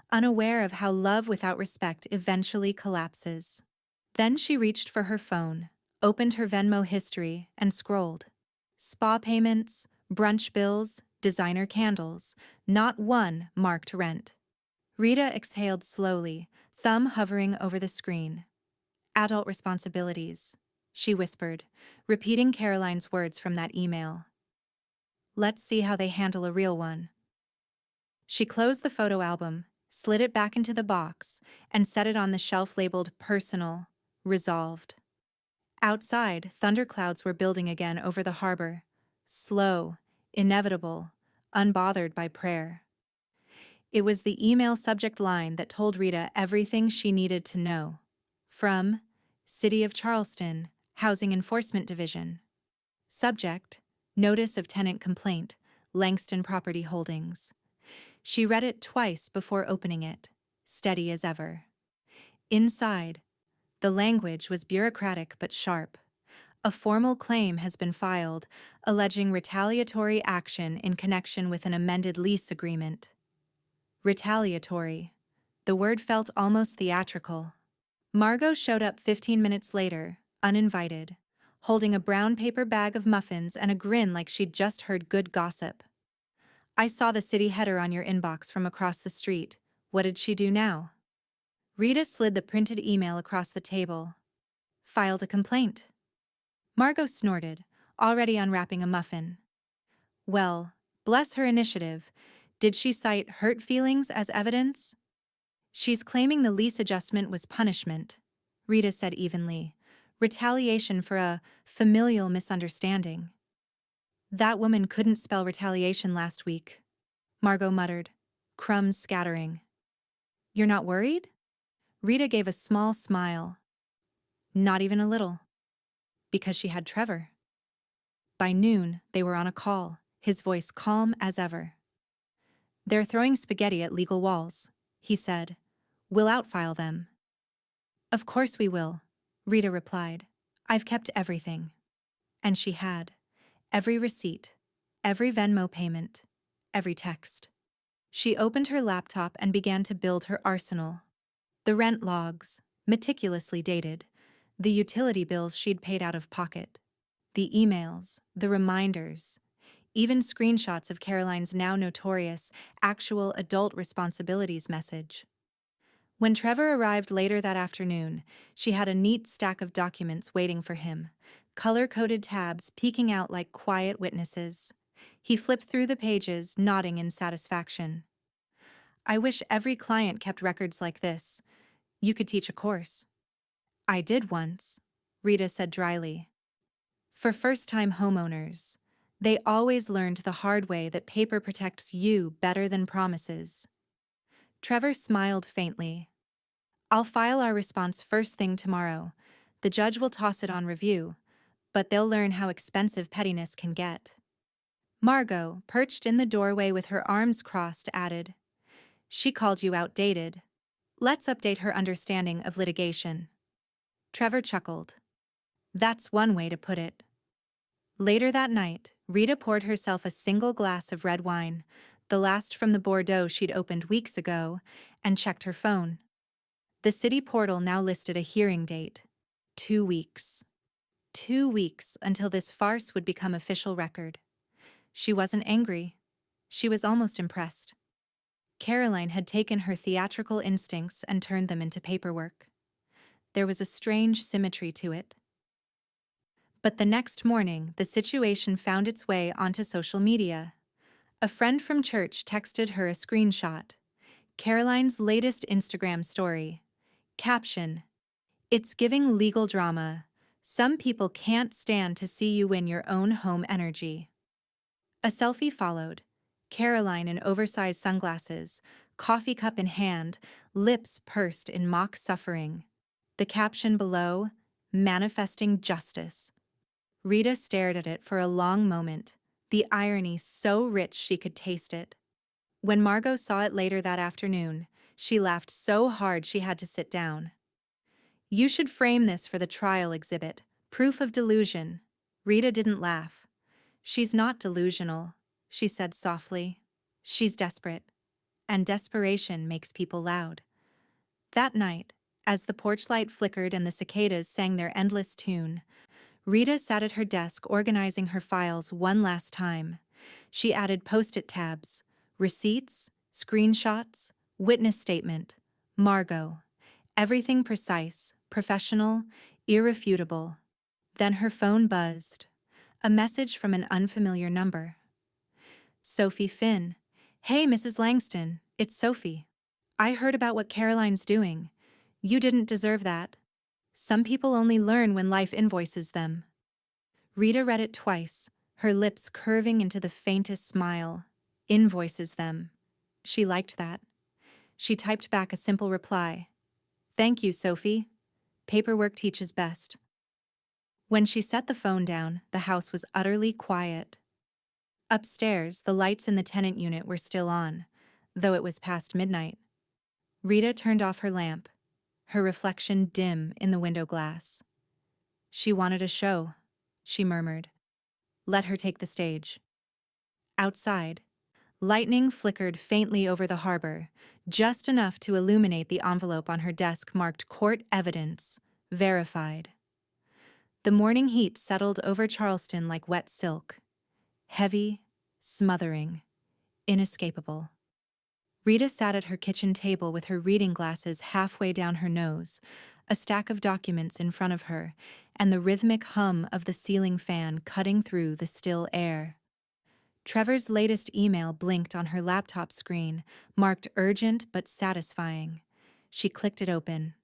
Speaker 1: unaware of how love without respect eventually collapses. Then she reached for her phone, opened her Venmo history, and scrolled. Spa payments, brunch bills, designer candles, not one marked rent. Rita exhaled slowly, thumb hovering over the screen. "Adult responsibilities," she whispered, repeating Caroline's words from that email. "Let's see how they handle a real one." She closed the photo album, slid it back into the box, and set it on the shelf labeled "Personal," resolved. Outside, thunderclouds were building again over the harbor, slow, inevitable, unbothered by prayer. It was the email subject line that told Rita everything she needed to know. From City of Charleston, Housing Enforcement Division. Subject, Notice of Tenant Complaint, Langston Property Holdings. She read it twice before opening it, steady as ever. Inside, the language was bureaucratic but sharp. A formal claim has been filed, alleging retaliatory action in connection with an amended lease agreement. Retaliatory. The word felt almost theatrical. Margot showed up 15 minutes later, uninvited, holding a brown paper bag of muffins and a grin like she'd just heard good gossip. "I saw the city header on your inbox from across the street. What did she do now?" Rita slid the printed email across the table. "Filed a complaint." Margot snorted, already unwrapping a muffin. "Well, bless her initiative. Did she cite hurt feelings as evidence?" "She's claiming the lease adjustment was punishment," Rita said evenly. "Retaliation for a familial misunderstanding." "That woman couldn't spell retaliation last week," Margot muttered, crumbs scattering. "You're not worried?" Rita gave a small smile. "Not even a little." Because she had Trevor. By noon, they were on a call, his voice calm as ever. "They're throwing spaghetti at legal walls," he said. "We'll outfile them." "Of course we will," Rita replied. "I've kept everything." And she had. Every receipt, every Venmo payment, every text. She opened her laptop and began to build her arsenal. The rent logs, meticulously dated, the utility bills she'd paid out of pocket, the emails, the reminders. even screenshots of Caroline's now notorious actual adult responsibilities message. When Trevor arrived later that afternoon, she had a neat stack of documents waiting for him, color-coded tabs peeking out like quiet witnesses. He flipped through the pages, nodding in satisfaction. I wish every client kept records like this. You could teach a course. I did once, Rita said dryly. For first-time homeowners, they always learned the hard way that paper protects you better than promises. Trevor smiled faintly. I'll file our response first thing tomorrow. The judge will toss it on review, but they'll learn how expensive pettiness can get. Margot, perched in the doorway with her arms crossed, added, She called you outdated. Let's update her understanding of litigation. Trevor chuckled. That's one way to put it. Later that night, Rita poured herself a single glass of red wine, the last from the Bordeaux she'd opened weeks ago, and checked her phone. The city portal now listed a hearing date. 2 weeks. 2 weeks until this farce would become official record. She wasn't angry. She was almost impressed. Caroline had taken her theatrical instincts and turned them into paperwork. There was a strange symmetry to it. But the next morning, the situation found its way onto social media. A friend from church texted her a screenshot. Caroline's latest Instagram story. Caption: It's giving legal drama. Some people can't stand to see you win your own home energy. A selfie followed. Caroline in oversized sunglasses, coffee cup in hand, lips pursed in mock suffering. The caption below, Manifesting Justice. Rita stared at it for a long moment, the irony so rich she could taste it. When Margot saw it later that afternoon, she laughed so hard she had to sit down. You should frame this for the trial exhibit, proof of delusion. Rita didn't laugh. She's not delusional, she said softly. She's desperate. And desperation makes people loud. That night, as the porch light flickered and the cicadas sang their endless tune, Rita sat at her desk organizing her files one last time. She added post-it tabs, receipts, screenshots, witness statement, Margot. Everything precise, professional, irrefutable. Then her phone buzzed. A message from an unfamiliar number. Sophie Finn. Hey, Mrs. Langston, it's Sophie. I heard about what Caroline's doing. You didn't deserve that. Some people only learn when life invoices them. Rita read it twice, her lips curving into the faintest smile. Invoices them. She liked that. She typed back a simple reply. Thank you, Sophie. Paperwork teaches best. When she set the phone down, the house was utterly quiet. Upstairs, the lights in the tenant unit were still on, though it was past midnight. Rita turned off her lamp, her reflection dim in the window glass. She wanted a show, she murmured. Let her take the stage. Outside, lightning flickered faintly over the harbor, just enough to illuminate the envelope on her desk marked Court Evidence, Verified. The morning heat settled over Charleston like wet silk. Heavy, smothering, inescapable. Rita sat at her kitchen table with her reading glasses halfway down her nose, a stack of documents in front of her, and the rhythmic hum of the ceiling fan cutting through the still air. Trevor's latest email blinked on her laptop screen, marked urgent but satisfying. She clicked it open.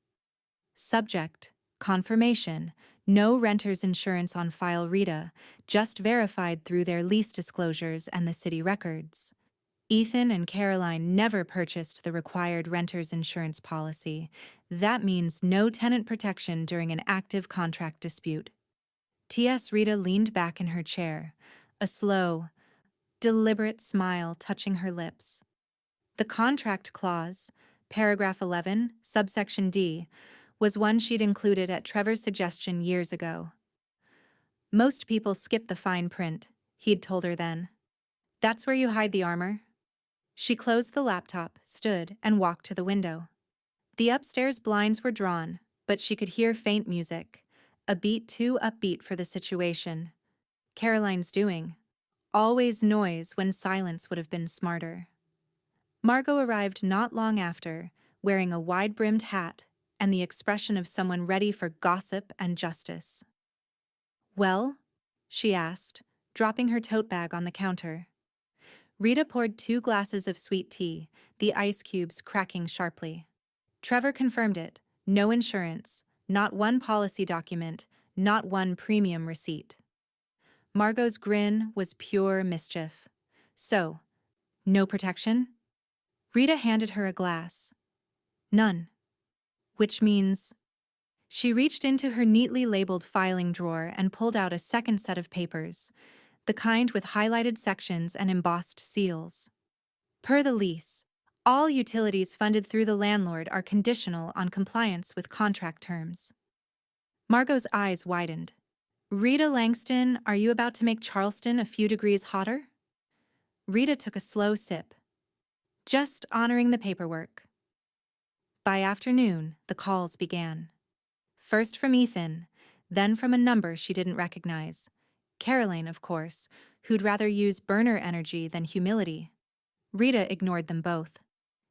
Speaker 1: Subject: Confirmation. No renter's insurance on file. Rita, just verified through their lease disclosures and the city records. Ethan and Caroline never purchased the required renter's insurance policy. That means no tenant protection during an active contract dispute. T.S. Rita leaned back in her chair, a slow, deliberate smile touching her lips. The contract clause, paragraph 11, subsection D, was one she'd included at Trevor's suggestion years ago. Most people skip the fine print, he'd told her then. That's where you hide the armor. She closed the laptop, stood, and walked to the window. The upstairs blinds were drawn, but she could hear faint music, a beat too upbeat for the situation. Caroline's doing. Always noise when silence would have been smarter. Margot arrived not long after, wearing a wide-brimmed hat and the expression of someone ready for gossip and justice. "Well?" she asked, dropping her tote bag on the counter. Rita poured 2 glasses of sweet tea, the ice cubes cracking sharply. Trevor confirmed it. No insurance, not one policy document, not one premium receipt. Margot's grin was pure mischief. "So, no protection?" Rita handed her a glass. "None." Which means... She reached into her neatly labeled filing drawer and pulled out a second set of papers, the kind with highlighted sections and embossed seals. Per the lease, all utilities funded through the landlord are conditional on compliance with contract terms. Margot's eyes widened. "Rita Langston, are you about to make Charleston a few degrees hotter?" Rita took a slow sip. "Just honoring the paperwork." By afternoon, the calls began. First from Ethan, then from a number she didn't recognize. Caroline, of course, who'd rather use burner energy than humility. Rita ignored them both.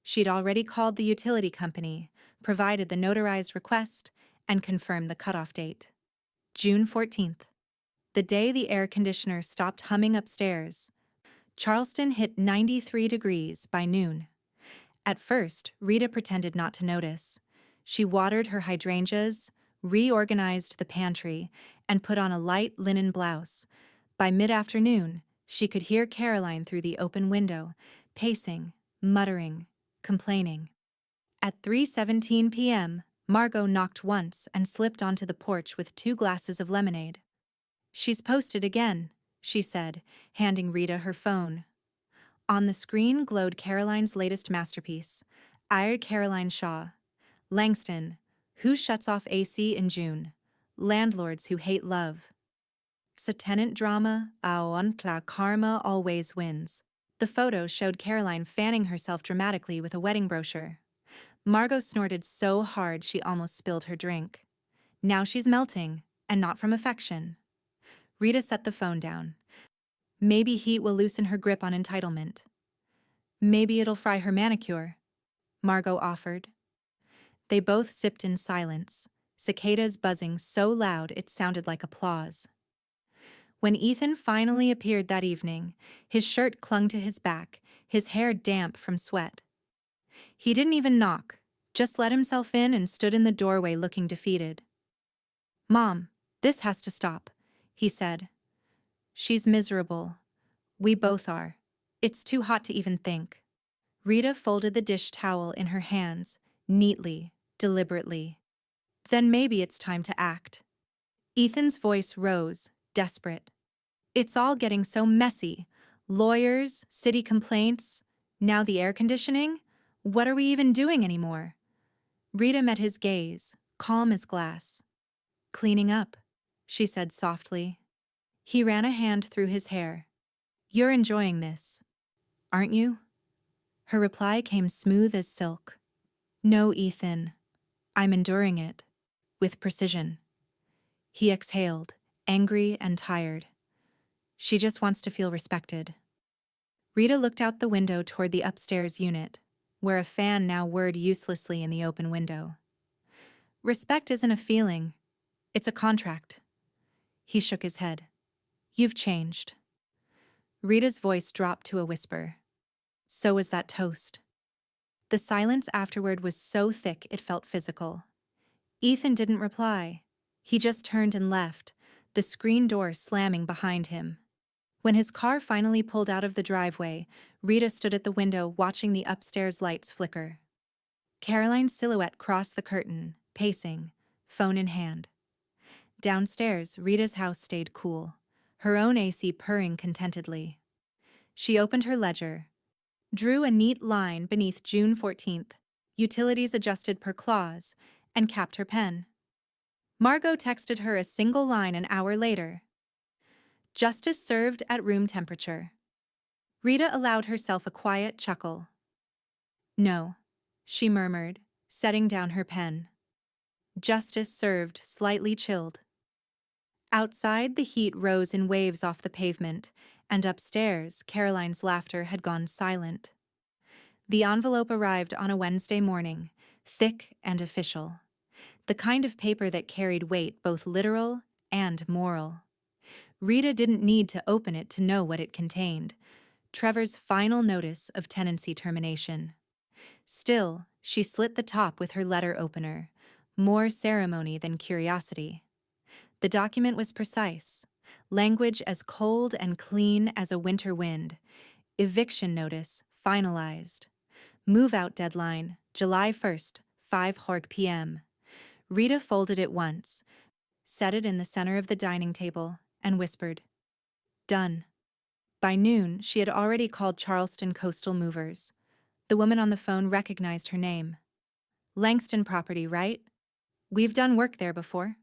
Speaker 1: She'd already called the utility company, provided the notarized request, and confirmed the cutoff date. June 14th. The day the air conditioner stopped humming upstairs. Charleston hit 93 degrees by noon. At first, Rita pretended not to notice. She watered her hydrangeas, reorganized the pantry, and put on a light linen blouse. By mid-afternoon, she could hear Caroline through the open window, pacing, muttering, complaining. At 3:17 p.m., Margot knocked once and slipped onto the porch with 2 glasses of lemonade. "She's posted again," she said, handing Rita her phone. On the screen glowed Caroline's latest masterpiece, Caroline Shaw. Langston, who shuts off AC in June? Landlords who hate love. It's a tenant drama, karma always wins. The photo showed Caroline fanning herself dramatically with a wedding brochure. Margot snorted so hard she almost spilled her drink. Now she's melting, and not from affection. Rita set the phone down. Maybe heat will loosen her grip on entitlement. Maybe it'll fry her manicure, Margot offered. They both sipped in silence, cicadas buzzing so loud it sounded like applause. When Ethan finally appeared that evening, his shirt clung to his back, his hair damp from sweat. He didn't even knock, just let himself in and stood in the doorway looking defeated. "Mom, this has to stop," he said. "She's miserable. We both are. It's too hot to even think." Rita folded the dish towel in her hands, neatly, deliberately. "Then maybe it's time to act." Ethan's voice rose, desperate. "It's all getting so messy. Lawyers, city complaints, now the air conditioning. What are we even doing anymore?" Rita met his gaze, calm as glass. "Cleaning up," she said softly. He ran a hand through his hair. "You're enjoying this, aren't you?" Her reply came smooth as silk. "No, Ethan. I'm enduring it. With precision." He exhaled, angry and tired. She just wants to feel respected. Rita looked out the window toward the upstairs unit, where a fan now whirred uselessly in the open window. "Respect isn't a feeling. It's a contract." He shook his head. "You've changed." Rita's voice dropped to a whisper. So was that toast. The silence afterward was so thick it felt physical. Ethan didn't reply. He just turned and left, the screen door slamming behind him. When his car finally pulled out of the driveway, Rita stood at the window watching the upstairs lights flicker. Caroline's silhouette crossed the curtain, pacing, phone in hand. Downstairs, Rita's house stayed cool, her own AC purring contentedly. She opened her ledger, drew a neat line beneath June 14th, utilities adjusted per clause, and capped her pen. Margot texted her a single line an hour later. "Justice served at room temperature." Rita allowed herself a quiet chuckle. "No," she murmured, setting down her pen. Justice served, slightly chilled. Outside, the heat rose in waves off the pavement, And upstairs, Caroline's laughter had gone silent. The envelope arrived on a Wednesday morning, thick and official. The kind of paper that carried weight both literal and moral. Rita didn't need to open it to know what it contained. Trevor's final notice of tenancy termination. Still, she slit the top with her letter opener. More ceremony than curiosity. The document was precise. Language as cold and clean as a winter wind. Eviction notice finalized. Move-out deadline, July 1st, 5 p.m. Rita folded it once, set it in the center of the dining table, and whispered, "Done." By noon, she had already called Charleston Coastal Movers. The woman on the phone recognized her name. "Langston property, right? We've done work there before."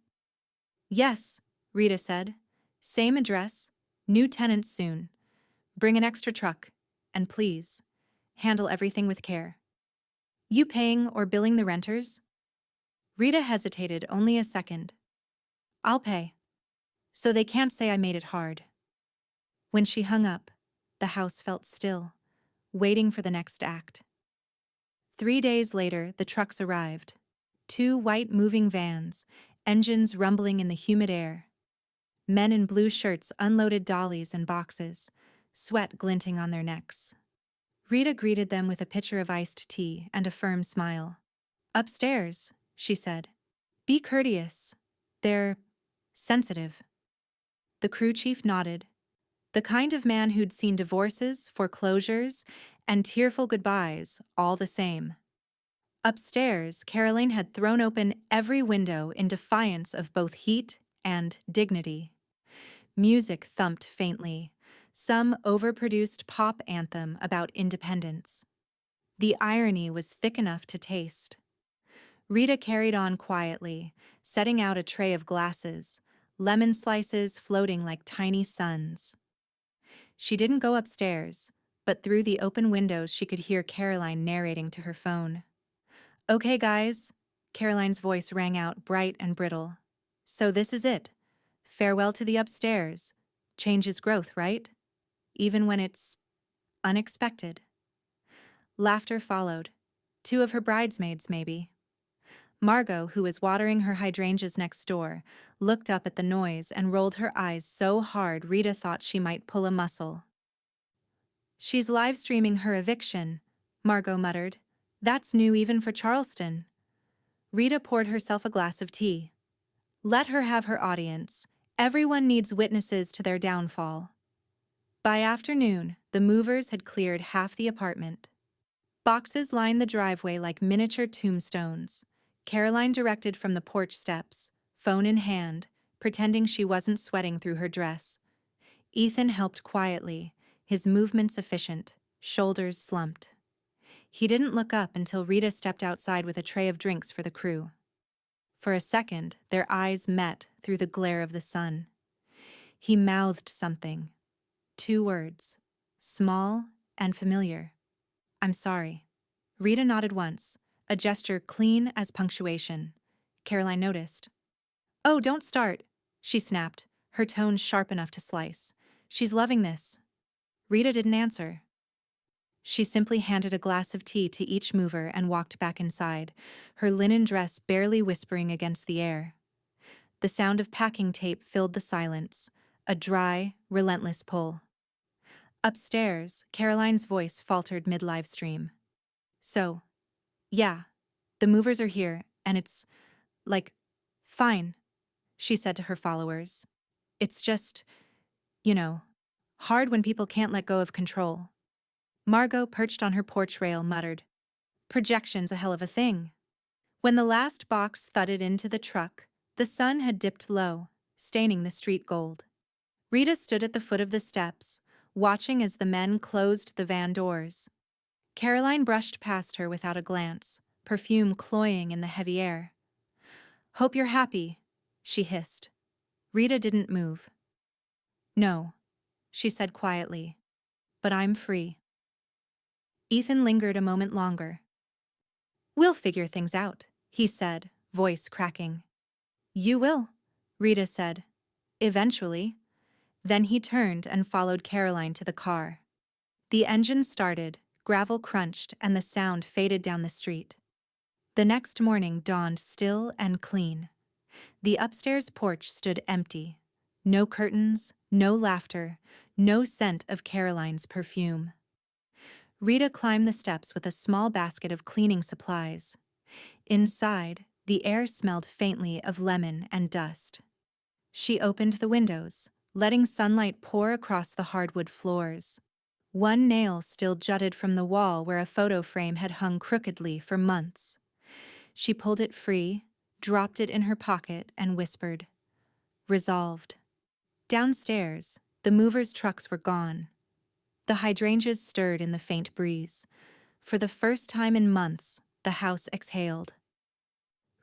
Speaker 1: "Yes," Rita said. "Same address, new tenants soon. Bring an extra truck, and please, handle everything with care." "You paying or billing the renters?" Rita hesitated only a second. "I'll pay. So they can't say I made it hard." When she hung up, the house felt still, waiting for the next act. 3 days later, the trucks arrived. 2 white moving vans, engines rumbling in the humid air. Men in blue shirts unloaded dollies and boxes, sweat glinting on their necks. Rita greeted them with a pitcher of iced tea and a firm smile. "Upstairs," she said. "Be courteous. They're sensitive." The crew chief nodded. The kind of man who'd seen divorces, foreclosures, and tearful goodbyes all the same. Upstairs, Caroline had thrown open every window in defiance of both heat and dignity. Music thumped faintly, some overproduced pop anthem about independence. The irony was thick enough to taste. Rita carried on quietly, setting out a tray of glasses, lemon slices floating like tiny suns. She didn't go upstairs, but through the open windows she could hear Caroline narrating to her phone. "Okay, guys," Caroline's voice rang out bright and brittle. "So this is it. Farewell to the upstairs. Change is growth, right? Even when it's unexpected." Laughter followed. 2 of her bridesmaids, maybe. Margot, who was watering her hydrangeas next door, looked up at the noise and rolled her eyes so hard Rita thought she might pull a muscle. "She's live-streaming her eviction," Margot muttered. "That's new even for Charleston." Rita poured herself a glass of tea. Let her have her audience. Everyone needs witnesses to their downfall. By afternoon, the movers had cleared half the apartment. Boxes lined the driveway like miniature tombstones. Caroline directed from the porch steps, phone in hand, pretending she wasn't sweating through her dress. Ethan helped quietly, his movements efficient, shoulders slumped. He didn't look up until Rita stepped outside with a tray of drinks for the crew. For a second, their eyes met through the glare of the sun. He mouthed something. 2 words, small and familiar. "I'm sorry." Rita nodded once, a gesture clean as punctuation. Caroline noticed. "Oh, don't start," she snapped, her tone sharp enough to slice. "She's loving this." Rita didn't answer. She simply handed a glass of tea to each mover and walked back inside, her linen dress barely whispering against the air. The sound of packing tape filled the silence, a dry, relentless pull. Upstairs, Caroline's voice faltered mid-live stream. "So, yeah, the movers are here, and it's, like, fine," she said to her followers. "It's just, you know, hard when people can't let go of control." Margot, perched on her porch rail, muttered, "Projection's a hell of a thing." When the last box thudded into the truck, the sun had dipped low, staining the street gold. Rita stood at the foot of the steps, watching as the men closed the van doors. Caroline brushed past her without a glance, perfume cloying in the heavy air. "Hope you're happy," she hissed. Rita didn't move. "No," she said quietly, "but I'm free." Ethan lingered a moment longer. "We'll figure things out," he said, voice cracking. "You will," Rita said. "Eventually." Then he turned and followed Caroline to the car. The engine started, gravel crunched, and the sound faded down the street. The next morning dawned still and clean. The upstairs porch stood empty. No curtains, no laughter, no scent of Caroline's perfume. Rita climbed the steps with a small basket of cleaning supplies. Inside, the air smelled faintly of lemon and dust. She opened the windows, letting sunlight pour across the hardwood floors. One nail still jutted from the wall where a photo frame had hung crookedly for months. She pulled it free, dropped it in her pocket, and whispered, "Resolved." Downstairs, the movers' trucks were gone. The hydrangeas stirred in the faint breeze. For the first time in months, the house exhaled.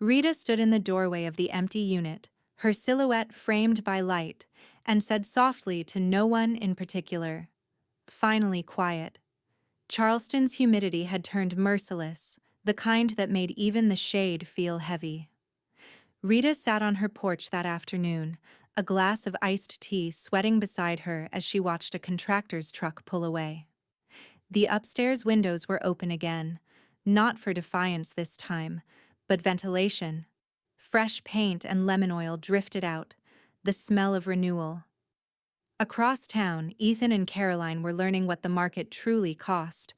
Speaker 1: Rita stood in the doorway of the empty unit, her silhouette framed by light, and said softly to no one in particular, "Finally quiet." Charleston's humidity had turned merciless, the kind that made even the shade feel heavy. Rita sat on her porch that afternoon, a glass of iced tea sweating beside her as she watched a contractor's truck pull away. The upstairs windows were open again, not for defiance this time, but ventilation. Fresh paint and lemon oil drifted out, the smell of renewal. Across town, Ethan and Caroline were learning what the market truly cost.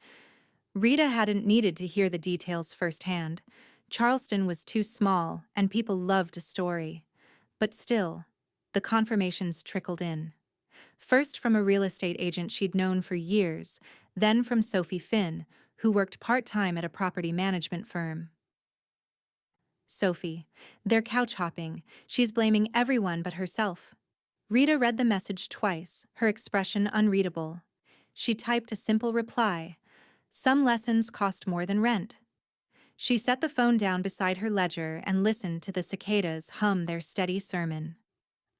Speaker 1: Rita hadn't needed to hear the details firsthand. Charleston was too small, and people loved a story. But still, the confirmations trickled in. First from a real estate agent she'd known for years, then from Sophie Finn, who worked part-time at a property management firm. "Sophie, they're couch hopping. She's blaming everyone but herself." Rita read the message twice, her expression unreadable. She typed a simple reply. Some lessons cost more than rent. She set the phone down beside her ledger and listened to the cicadas hum their steady sermon.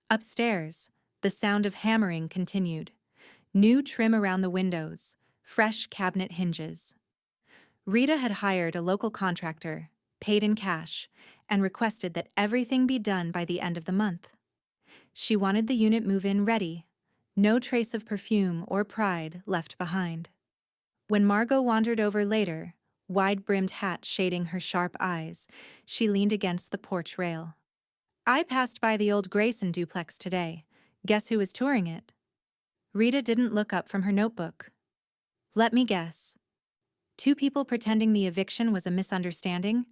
Speaker 1: Upstairs, the sound of hammering continued. New trim around the windows, fresh cabinet hinges. Rita had hired a local contractor, paid in cash, and requested that everything be done by the end of the month. She wanted the unit move-in ready, no trace of perfume or pride left behind. When Margot wandered over later, wide-brimmed hat shading her sharp eyes, she leaned against the porch rail. "I passed by the old Grayson duplex today. Guess who was touring it?" Rita didn't look up from her notebook. "Let me guess. Two people pretending the eviction was a misunderstanding?"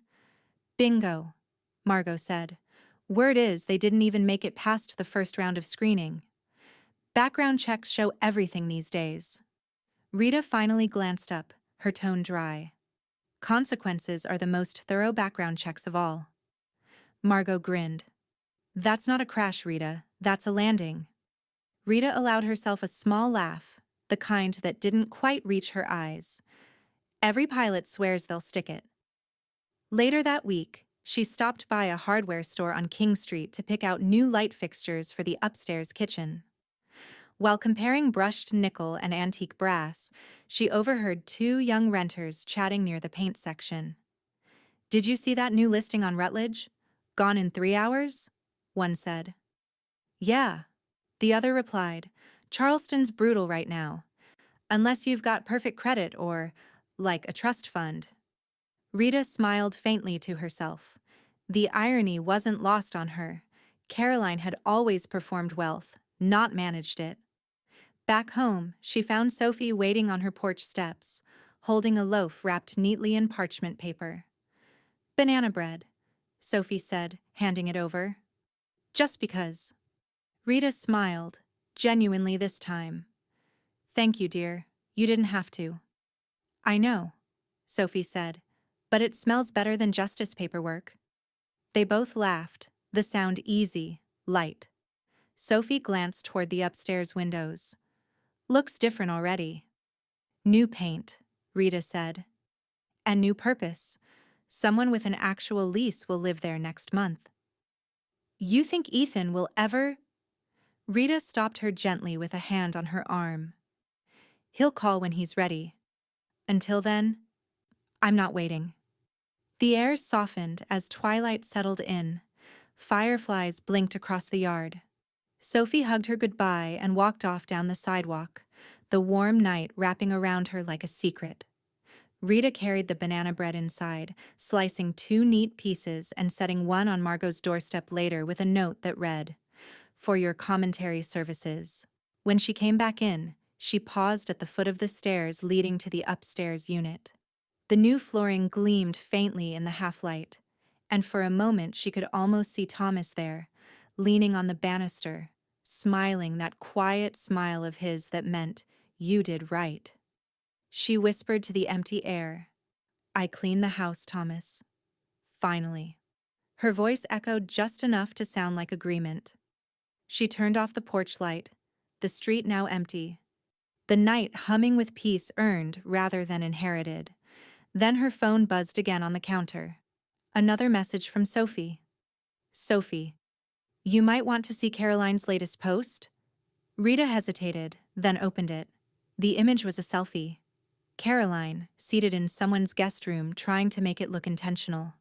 Speaker 1: "Bingo," Margot said. "Word is they didn't even make it past the first round of screening. Background checks show everything these days." Rita finally glanced up, her tone dry. "Consequences are the most thorough background checks of all." Margot grinned. "That's not a crash, Rita. That's a landing." Rita allowed herself a small laugh, the kind that didn't quite reach her eyes. "Every pilot swears they'll stick it." Later that week, she stopped by a hardware store on King Street to pick out new light fixtures for the upstairs kitchen. While comparing brushed nickel and antique brass, she overheard two young renters chatting near the paint section. "Did you see that new listing on Rutledge? Gone in 3 hours?" one said. "Yeah," the other replied. "Charleston's brutal right now. Unless you've got perfect credit or, like, a trust fund." Rita smiled faintly to herself. The irony wasn't lost on her. Caroline had always performed wealth, not managed it. Back home, she found Sophie waiting on her porch steps, holding a loaf wrapped neatly in parchment paper. "Banana bread," Sophie said, handing it over. "Just because." Rita smiled, genuinely this time. "Thank you, dear. You didn't have to." "I know," Sophie said, "but it smells better than justice paperwork." They both laughed, the sound easy, light. Sophie glanced toward the upstairs windows. "Looks different already." "New paint," Rita said. "And new purpose. Someone with an actual lease will live there next month." "You think Ethan will ever—" Rita stopped her gently with a hand on her arm. "He'll call when he's ready. Until then, I'm not waiting." The air softened as twilight settled in. Fireflies blinked across the yard. Sophie hugged her goodbye and walked off down the sidewalk, the warm night wrapping around her like a secret. Rita carried the banana bread inside, slicing two neat pieces and setting one on Margot's doorstep later with a note that read, "For your commentary services." When she came back in, she paused at the foot of the stairs leading to the upstairs unit. The new flooring gleamed faintly in the half-light, and for a moment she could almost see Thomas there, leaning on the banister, smiling that quiet smile of his that meant, "You did right." She whispered to the empty air, "I cleaned the house, Thomas. Finally." Her voice echoed just enough to sound like agreement. She turned off the porch light, the street now empty, the night humming with peace earned rather than inherited. Then her phone buzzed again on the counter. Another message from Sophie. "Sophie, you might want to see Caroline's latest post." Rita hesitated, then opened it. The image was a selfie. Caroline, seated in someone's guest room, trying to make it look intentional.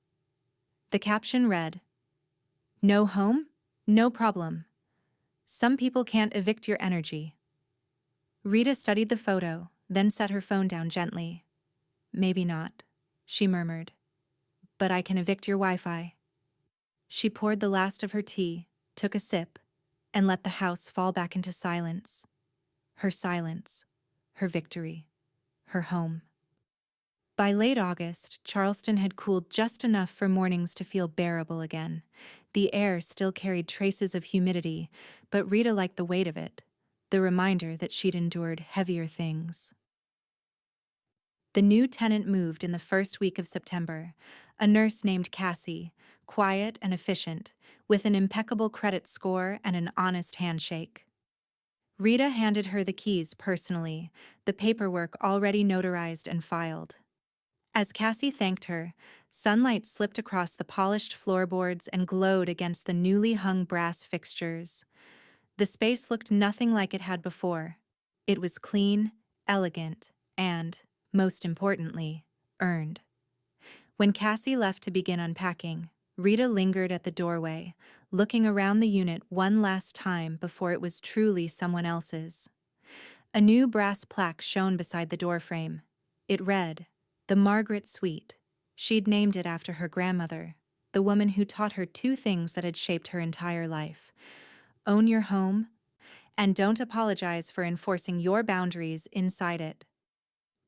Speaker 1: The caption read, "No home? No problem. Some people can't evict your energy." Rita studied the photo, then set her phone down gently. "Maybe not," she murmured. "But I can evict your Wi-Fi." She poured the last of her tea, took a sip, and let the house fall back into silence. Her silence, her victory, her home. By late August, Charleston had cooled just enough for mornings to feel bearable again. The air still carried traces of humidity, but Rita liked the weight of it, the reminder that she'd endured heavier things. The new tenant moved in the first week of September, a nurse named Cassie, quiet and efficient, with an impeccable credit score and an honest handshake. Rita handed her the keys personally, the paperwork already notarized and filed. As Cassie thanked her, sunlight slipped across the polished floorboards and glowed against the newly hung brass fixtures. The space looked nothing like it had before. It was clean, elegant, and, most importantly, earned. When Cassie left to begin unpacking, Rita lingered at the doorway, looking around the unit one last time before it was truly someone else's. A new brass plaque shone beside the doorframe. It read, "The Margaret Suite." She'd named it after her grandmother, the woman who taught her two things that had shaped her entire life: own your home, and don't apologize for enforcing your boundaries inside it.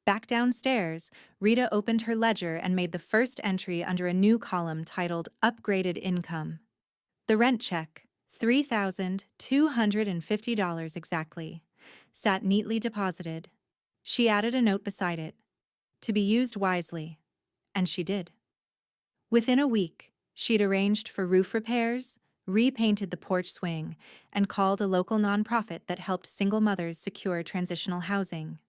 Speaker 1: Back downstairs, Rita opened her ledger and made the first entry under a new column titled Upgraded Income. The rent check, $3,250 exactly, sat neatly deposited. She added a note beside it, to be used wisely, and she did. Within a week, she'd arranged for roof repairs, repainted the porch swing, and called a local nonprofit that helped single mothers secure transitional housing.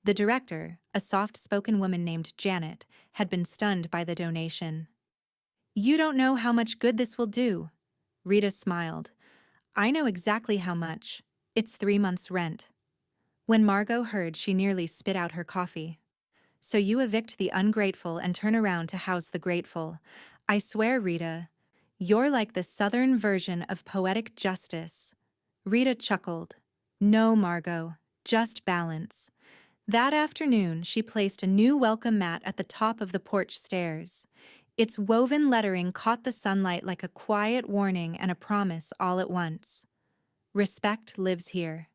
Speaker 1: The director, a soft-spoken woman named Janet, had been stunned by the donation. "You don't know how much good this will do." Rita smiled. "I know exactly how much. It's 3 months' rent." When Margot heard, she nearly spit out her coffee. "So you evict the ungrateful and turn around to house the grateful. I swear, Rita, you're like the Southern version of poetic justice." Rita chuckled. "No, Margot, just balance." That afternoon, she placed a new welcome mat at the top of the porch stairs. Its woven lettering caught the sunlight like a quiet warning and a promise all at once. Respect lives here.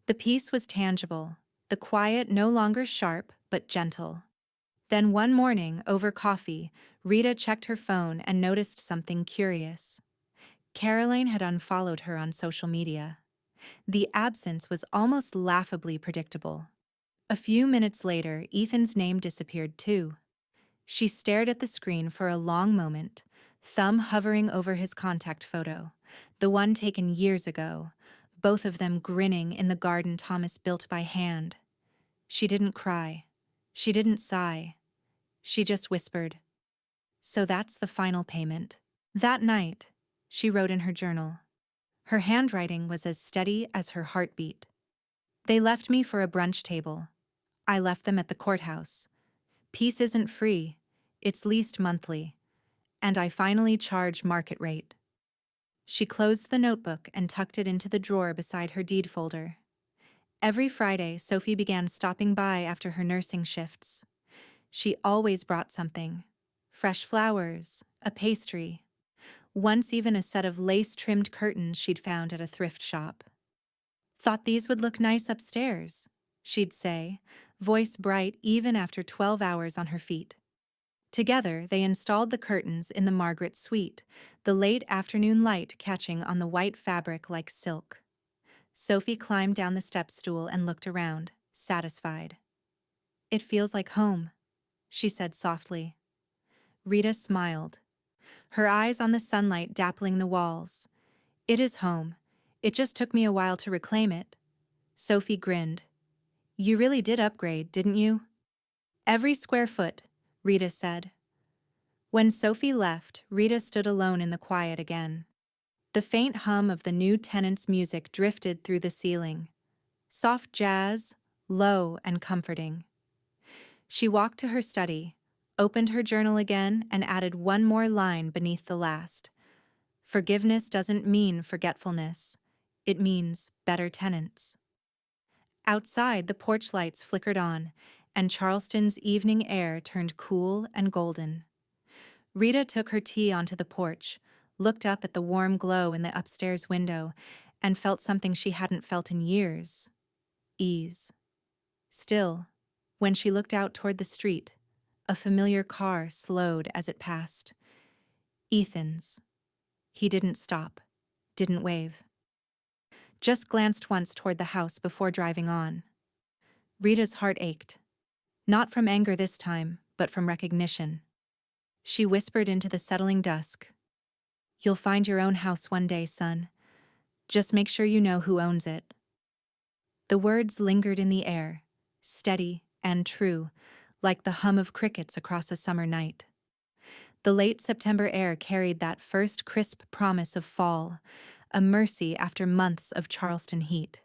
Speaker 1: The peace was tangible, the quiet no longer sharp but gentle. Then one morning, over coffee, Rita checked her phone and noticed something curious. Caroline had unfollowed her on social media. The absence was almost laughably predictable. A few minutes later, Ethan's name disappeared too. She stared at the screen for a long moment, thumb hovering over his contact photo, the one taken years ago, both of them grinning in the garden Thomas built by hand. She didn't cry. She didn't sigh. She just whispered, "So that's the final payment." That night, she wrote in her journal. Her handwriting was as steady as her heartbeat. "They left me for a brunch table. I left them at the courthouse. Peace isn't free, it's leased monthly, and I finally charge market rate." She closed the notebook and tucked it into the drawer beside her deed folder. Every Friday, Sophie began stopping by after her nursing shifts. She always brought something: fresh flowers, a pastry, once even a set of lace-trimmed curtains she'd found at a thrift shop. "Thought these would look nice upstairs," she'd say, voice bright even after 12 hours on her feet. Together, they installed the curtains in the Margaret suite, the late afternoon light catching on the white fabric like silk. Sophie climbed down the step stool and looked around, satisfied. "It feels like home," she said softly. Rita smiled, her eyes on the sunlight dappling the walls. "It is home. It just took me a while to reclaim it." Sophie grinned. "You really did upgrade, didn't you?" "Every square foot," Rita said. When Sophie left, Rita stood alone in the quiet again. The faint hum of the new tenant's music drifted through the ceiling. Soft jazz, low and comforting. She walked to her study, opened her journal again, and added one more line beneath the last. "Forgiveness doesn't mean forgetfulness. It means better tenants." Outside, the porch lights flickered on, and Charleston's evening air turned cool and golden. Rita took her tea onto the porch, looked up at the warm glow in the upstairs window, and felt something she hadn't felt in years: ease. Still, when she looked out toward the street, a familiar car slowed as it passed. Ethan's. He didn't stop, didn't wave. Just glanced once toward the house before driving on. Rita's heart ached. Not from anger this time, but from recognition. She whispered into the settling dusk, "You'll find your own house one day, son. Just make sure you know who owns it." The words lingered in the air, steady and true, like the hum of crickets across a summer night. The late September air carried that first crisp promise of fall, a mercy after months of Charleston heat.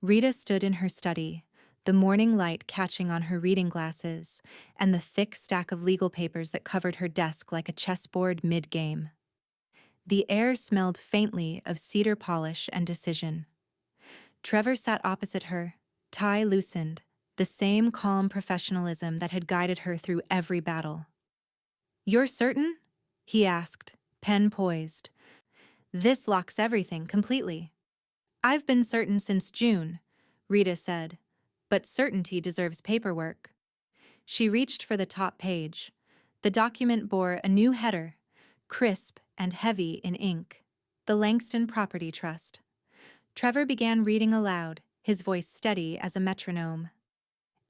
Speaker 1: Rita stood in her study, the morning light catching on her reading glasses and the thick stack of legal papers that covered her desk like a chessboard mid-game. The air smelled faintly of cedar polish and decision. Trevor sat opposite her, tie loosened, the same calm professionalism that had guided her through every battle. "You're certain?" he asked, pen poised. "This locks everything completely." "I've been certain since June," Rita said, "but certainty deserves paperwork." She reached for the top page. The document bore a new header, crisp and heavy in ink: "The Langston Property Trust." Trevor began reading aloud, his voice steady as a metronome.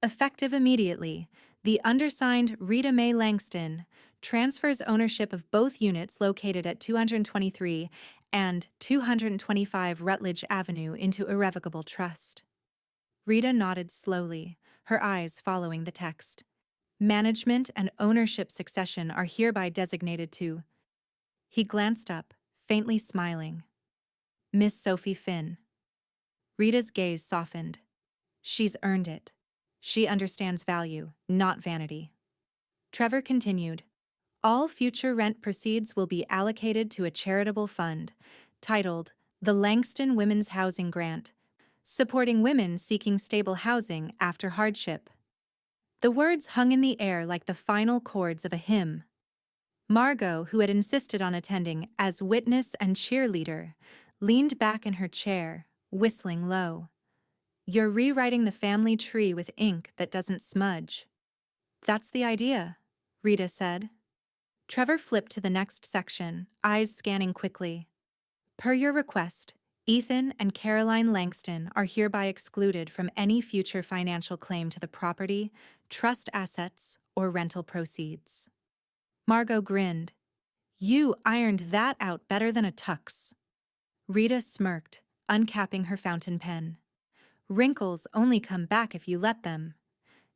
Speaker 1: "Effective immediately, the undersigned Rita Mae Langston transfers ownership of both units located at 223 and 225 Rutledge Avenue into irrevocable trust." Rita nodded slowly, her eyes following the text. "Management and ownership succession are hereby designated to—" He glanced up, faintly smiling. "Miss Sophie Finn." Rita's gaze softened. "She's earned it. She understands value, not vanity." Trevor continued, "All future rent proceeds will be allocated to a charitable fund, titled the Langston Women's Housing Grant, supporting women seeking stable housing after hardship." The words hung in the air like the final chords of a hymn. Margot, who had insisted on attending as witness and cheerleader, leaned back in her chair, whistling low. "You're rewriting the family tree with ink that doesn't smudge." "That's the idea," Rita said. Trevor flipped to the next section, eyes scanning quickly. "Per your request, Ethan and Caroline Langston are hereby excluded from any future financial claim to the property, trust assets, or rental proceeds." Margot grinned. "You ironed that out better than a tux." Rita smirked, uncapping her fountain pen. "Wrinkles only come back if you let them."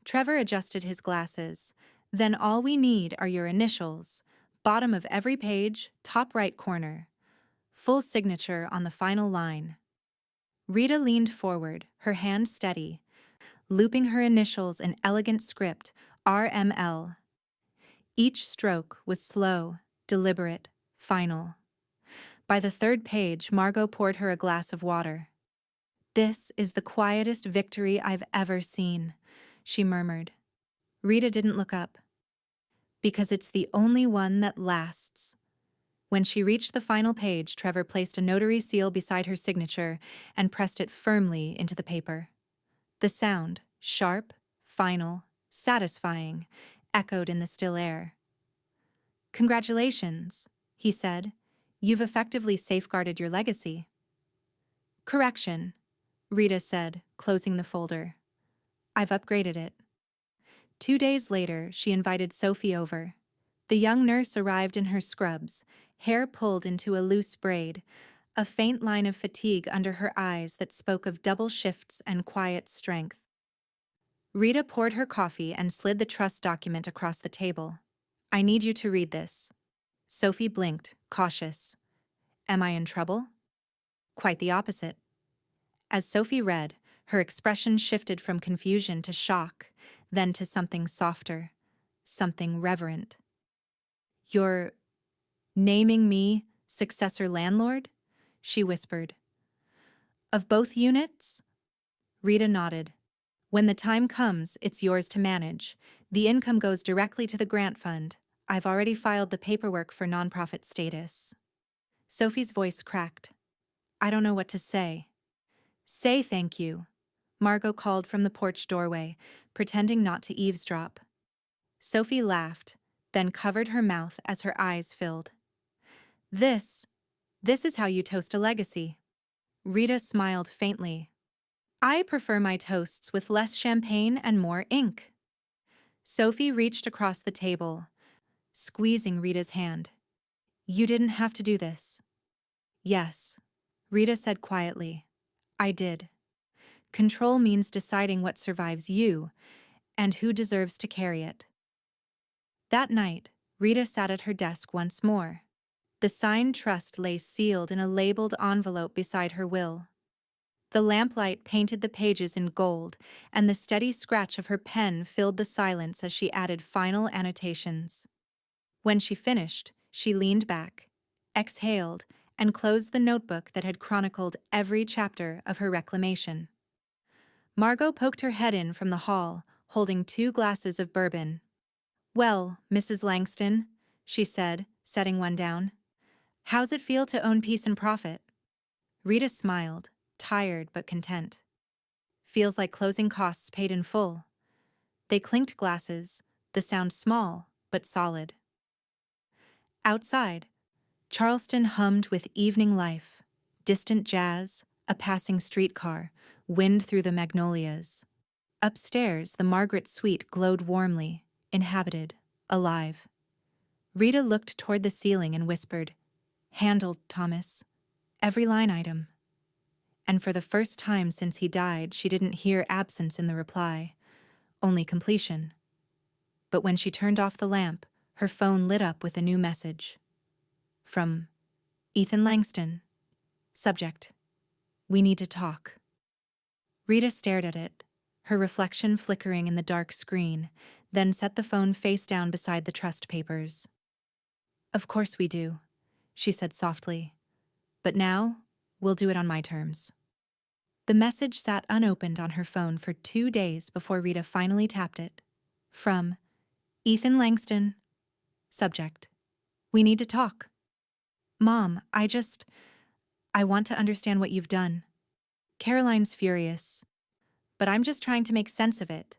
Speaker 1: Trevor adjusted his glasses. "Then all we need are your initials, bottom of every page, top right corner. Full signature on the final line." Rita leaned forward, her hand steady, looping her initials in elegant script, RML. Each stroke was slow, deliberate, final. By the third page, Margot poured her a glass of water. "This is the quietest victory I've ever seen," she murmured. Rita didn't look up. "Because it's the only one that lasts." When she reached the final page, Trevor placed a notary seal beside her signature and pressed it firmly into the paper. The sound, sharp, final, satisfying, echoed in the still air. "Congratulations," he said. "You've effectively safeguarded your legacy." "Correction," Rita said, closing the folder. "I've upgraded it." 2 days later, she invited Sophie over. The young nurse arrived in her scrubs, hair pulled into a loose braid, a faint line of fatigue under her eyes that spoke of double shifts and quiet strength. Rita poured her coffee and slid the trust document across the table. "I need you to read this." Sophie blinked, cautious. "Am I in trouble?" "Quite the opposite." As Sophie read, her expression shifted from confusion to shock, then to something softer, something reverent. "You're naming me successor landlord?" she whispered. "Of both units?" Rita nodded. "When the time comes, it's yours to manage. The income goes directly to the grant fund. I've already filed the paperwork for nonprofit status." Sophie's voice cracked. "I don't know what to say." "Say thank you," Margot called from the porch doorway, pretending not to eavesdrop. Sophie laughed, then covered her mouth as her eyes filled. This is how you toast a legacy." Rita smiled faintly. "I prefer my toasts with less champagne and more ink." Sophie reached across the table, squeezing Rita's hand. "You didn't have to do this." "Yes," Rita said quietly. "I did. Control means deciding what survives you and who deserves to carry it." That night, Rita sat at her desk once more. The signed trust lay sealed in a labeled envelope beside her will. The lamplight painted the pages in gold, and the steady scratch of her pen filled the silence as she added final annotations. When she finished, she leaned back, exhaled, and closed the notebook that had chronicled every chapter of her reclamation. Margot poked her head in from the hall, holding 2 glasses of bourbon. "Well, Mrs. Langston," she said, setting one down. "How's it feel to own peace and profit?" Rita smiled, tired but content. "Feels like closing costs paid in full." They clinked glasses, the sound small but solid. Outside, Charleston hummed with evening life, distant jazz, a passing streetcar, wind through the magnolias. Upstairs, the Margaret suite glowed warmly, inhabited, alive. Rita looked toward the ceiling and whispered, "Handled, Thomas. Every line item." And for the first time since he died, she didn't hear absence in the reply, only completion. But when she turned off the lamp, her phone lit up with a new message. From Ethan Langston. Subject: "We need to talk." Rita stared at it, her reflection flickering in the dark screen, then set the phone face down beside the trust papers. "Of course we do," she said softly. "But now, we'll do it on my terms." The message sat unopened on her phone for 2 days before Rita finally tapped it. From Ethan Langston. Subject: "We need to talk." "Mom, I want to understand what you've done. Caroline's furious, but I'm just trying to make sense of it.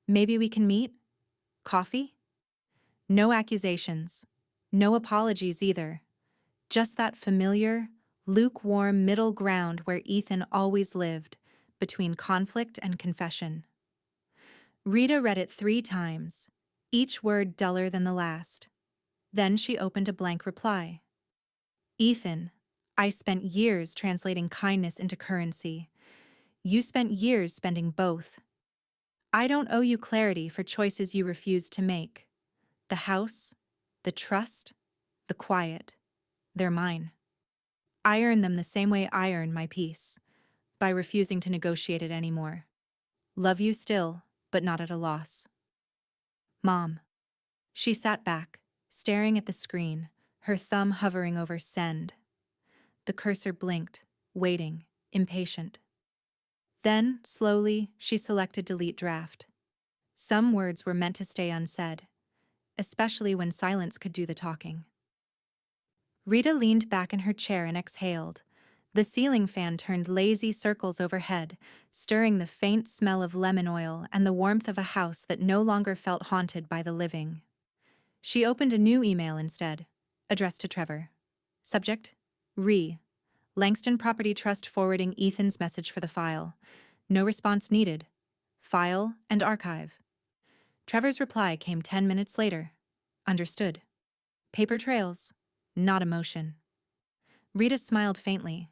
Speaker 1: Maybe we can meet? Coffee?" No accusations. No apologies either. Just that familiar, lukewarm middle ground where Ethan always lived, between conflict and confession. Rita read it 3 times, each word duller than the last. Then she opened a blank reply. "Ethan, I spent years translating kindness into currency. You spent years spending both. I don't owe you clarity for choices you refused to make. The house, the trust, the quiet, they're mine. I earn them the same way I earn my peace, by refusing to negotiate it anymore. Love you still, but not at a loss." Mom. She sat back, staring at the screen, her thumb hovering over send. The cursor blinked, waiting, impatient. Then, slowly, she selected Delete Draft. Some words were meant to stay unsaid, especially when silence could do the talking. Rita leaned back in her chair and exhaled. The ceiling fan turned lazy circles overhead, stirring the faint smell of lemon oil and the warmth of a house that no longer felt haunted by the living. She opened a new email instead, addressed to Trevor. Subject: Re. Langston Property Trust forwarding Ethan's message for the file. No response needed. File and archive. Trevor's reply came 10 minutes later. Understood. Paper trails, not emotion. Rita smiled faintly.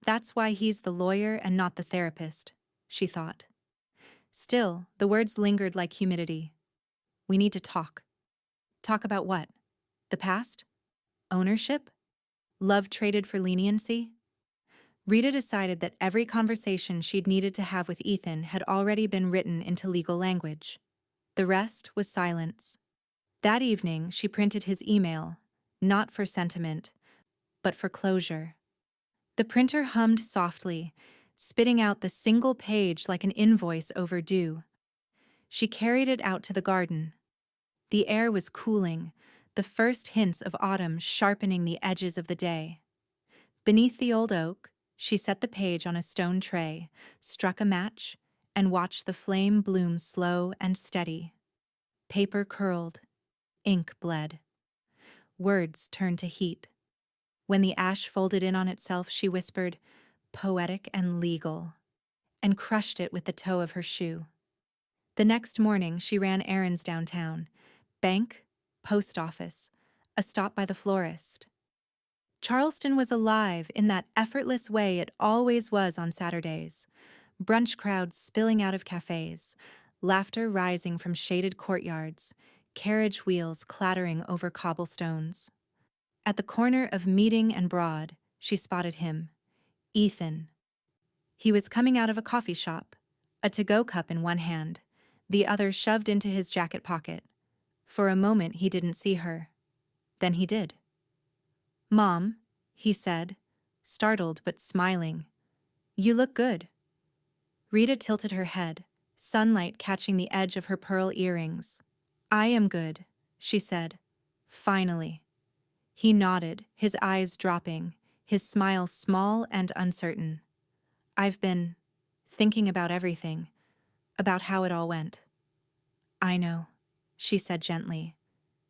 Speaker 1: That's why he's the lawyer and not the therapist, she thought. Still, the words lingered like humidity. We need to talk. Talk about what? The past? Ownership? Love traded for leniency? Rita decided that every conversation she'd needed to have with Ethan had already been written into legal language. The rest was silence. That evening, she printed his email, not for sentiment, but for closure. The printer hummed softly, spitting out the single page like an invoice overdue. She carried it out to the garden. The air was cooling, the first hints of autumn sharpening the edges of the day. Beneath the old oak, she set the page on a stone tray, struck a match, and watched the flame bloom slow and steady. Paper curled, ink bled. Words turned to heat. When the ash folded in on itself, she whispered, "Poetic and legal," and crushed it with the toe of her shoe. The next morning, she ran errands downtown. Bank, post office, a stop by the florist. Charleston was alive in that effortless way it always was on Saturdays. Brunch crowds spilling out of cafes, laughter rising from shaded courtyards, carriage wheels clattering over cobblestones. At the corner of Meeting and Broad, she spotted him, Ethan. He was coming out of a coffee shop, a to-go cup in one hand, the other shoved into his jacket pocket. For a moment he didn't see her. Then he did. "Mom," he said, startled but smiling. "You look good." Rita tilted her head, sunlight catching the edge of her pearl earrings. "I am good," she said. Finally. He nodded, his eyes dropping, his smile small and uncertain. "I've been thinking about everything, about how it all went." "I know," she said gently.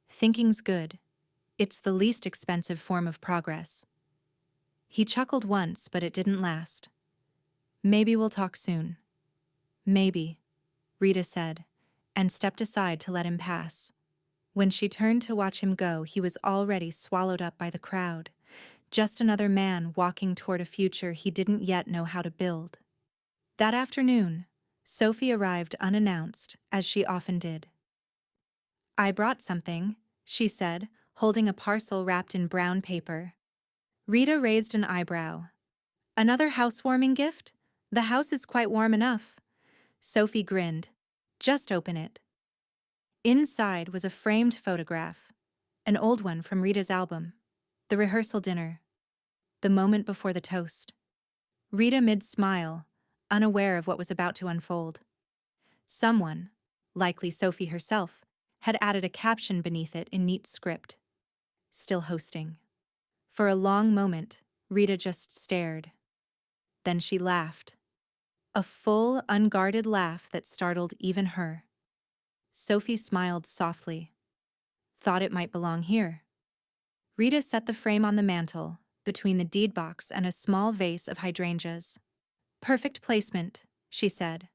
Speaker 1: "Thinking's good. It's the least expensive form of progress." He chuckled once, but it didn't last. "Maybe we'll talk soon." "Maybe," Rita said, and stepped aside to let him pass. When she turned to watch him go, he was already swallowed up by the crowd, just another man walking toward a future he didn't yet know how to build. That afternoon, Sophie arrived unannounced, as she often did. "I brought something," she said, holding a parcel wrapped in brown paper. Rita raised an eyebrow. "Another housewarming gift? The house is quite warm enough." Sophie grinned. "Just open it." Inside was a framed photograph, an old one from Rita's album, the rehearsal dinner, the moment before the toast. Rita mid-smile, unaware of what was about to unfold. Someone, likely Sophie herself, had added a caption beneath it in neat script. "Still hosting." For a long moment, Rita just stared. Then she laughed. A full, unguarded laugh that startled even her. Sophie smiled softly. "Thought it might belong here." Rita set the frame on the mantel, between the deed box and a small vase of hydrangeas. "Perfect placement," she said.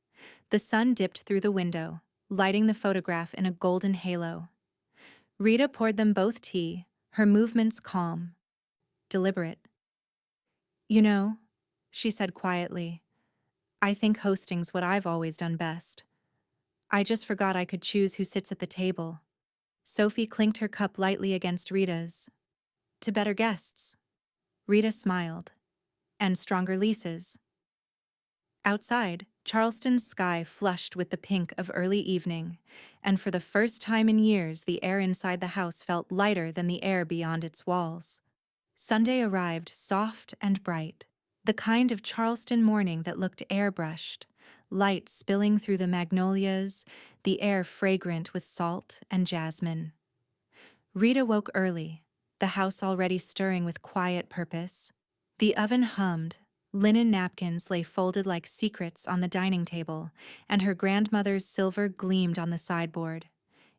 Speaker 1: The sun dipped through the window, lighting the photograph in a golden halo. Rita poured them both tea, her movements calm, deliberate. "You know," she said quietly, "I think hosting's what I've always done best. I just forgot I could choose who sits at the table." Sophie clinked her cup lightly against Rita's. "To better guests." Rita smiled. "And stronger leases." Outside, Charleston's sky flushed with the pink of early evening, and for the first time in years the air inside the house felt lighter than the air beyond its walls. Sunday arrived soft and bright, the kind of Charleston morning that looked airbrushed, light spilling through the magnolias, the air fragrant with salt and jasmine. Rita woke early, the house already stirring with quiet purpose. The oven hummed, linen napkins lay folded like secrets on the dining table, and her grandmother's silver gleamed on the sideboard.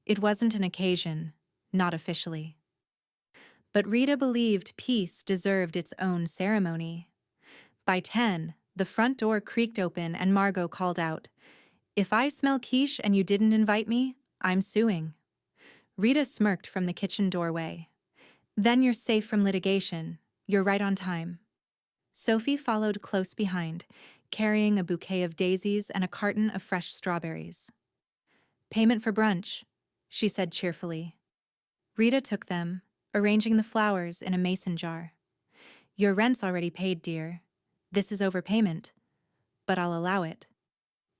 Speaker 1: It wasn't an occasion, not officially. But Rita believed peace deserved its own ceremony. By 10, the front door creaked open and Margot called out, "If I smell quiche and you didn't invite me, I'm suing." Rita smirked from the kitchen doorway. "Then you're safe from litigation. You're right on time." Sophie followed close behind, carrying a bouquet of daisies and a carton of fresh strawberries. "Payment for brunch," she said cheerfully. Rita took them, arranging the flowers in a mason jar. "Your rent's already paid, dear. This is overpayment, but I'll allow it."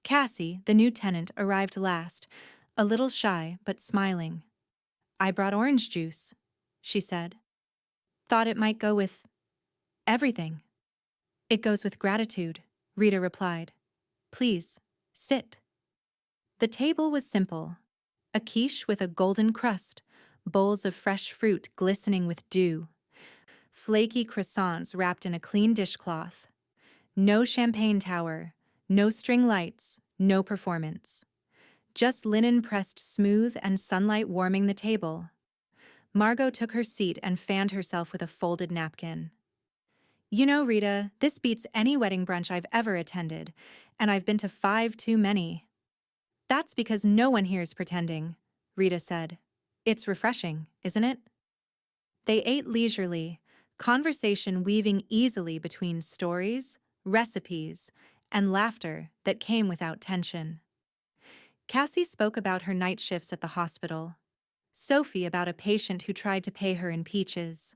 Speaker 1: Cassie, the new tenant, arrived last, a little shy but smiling. "I brought orange juice," she said. "Thought it might go with everything." "It goes with gratitude," Rita replied. "Please, sit." The table was simple. A quiche with a golden crust, bowls of fresh fruit glistening with dew, flaky croissants wrapped in a clean dishcloth. No champagne tower, no string lights, no performance. Just linen pressed smooth and sunlight warming the table. Margot took her seat and fanned herself with a folded napkin. "You know, Rita, this beats any wedding brunch I've ever attended, and I've been to 5 too many." "That's because no one here is pretending," Rita said. "It's refreshing, isn't it?" They ate leisurely, conversation weaving easily between stories, recipes, and laughter that came without tension. Cassie spoke about her night shifts at the hospital. Sophie about a patient who tried to pay her in peaches.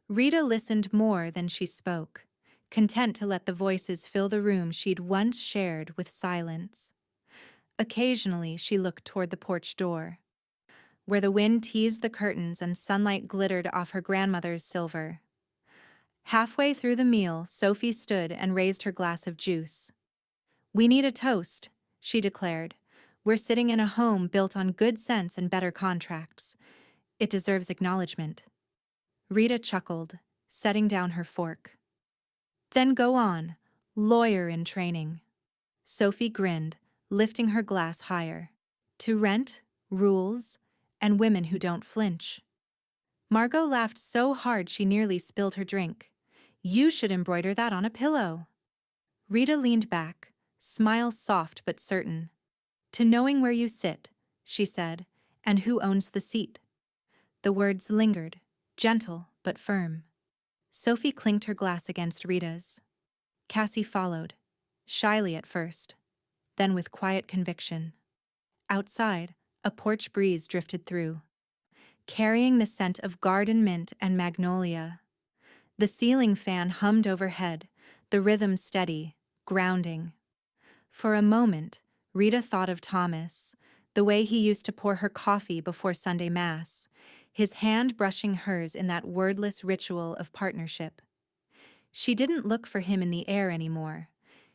Speaker 1: Rita listened more than she spoke, content to let the voices fill the room she'd once shared with silence. Occasionally, she looked toward the porch door, where the wind teased the curtains and sunlight glittered off her grandmother's silver. Halfway through the meal, Sophie stood and raised her glass of juice. "We need a toast," she declared. "We're sitting in a home built on good sense and better contracts. It deserves acknowledgement." Rita chuckled, setting down her fork. "Then go on, lawyer in training." Sophie grinned, lifting her glass higher. "To rent, rules, and women who don't flinch." Margot laughed so hard she nearly spilled her drink. "You should embroider that on a pillow." Rita leaned back, smile soft but certain. "To knowing where you sit," she said, "and who owns the seat." The words lingered, gentle but firm. Sophie clinked her glass against Rita's. Cassie followed, shyly at first, then with quiet conviction. Outside, a porch breeze drifted through, carrying the scent of garden mint and magnolia. The ceiling fan hummed overhead, the rhythm steady, grounding. For a moment, Rita thought of Thomas, the way he used to pour her coffee before Sunday Mass, his hand brushing hers in that wordless ritual of partnership. She didn't look for him in the air anymore.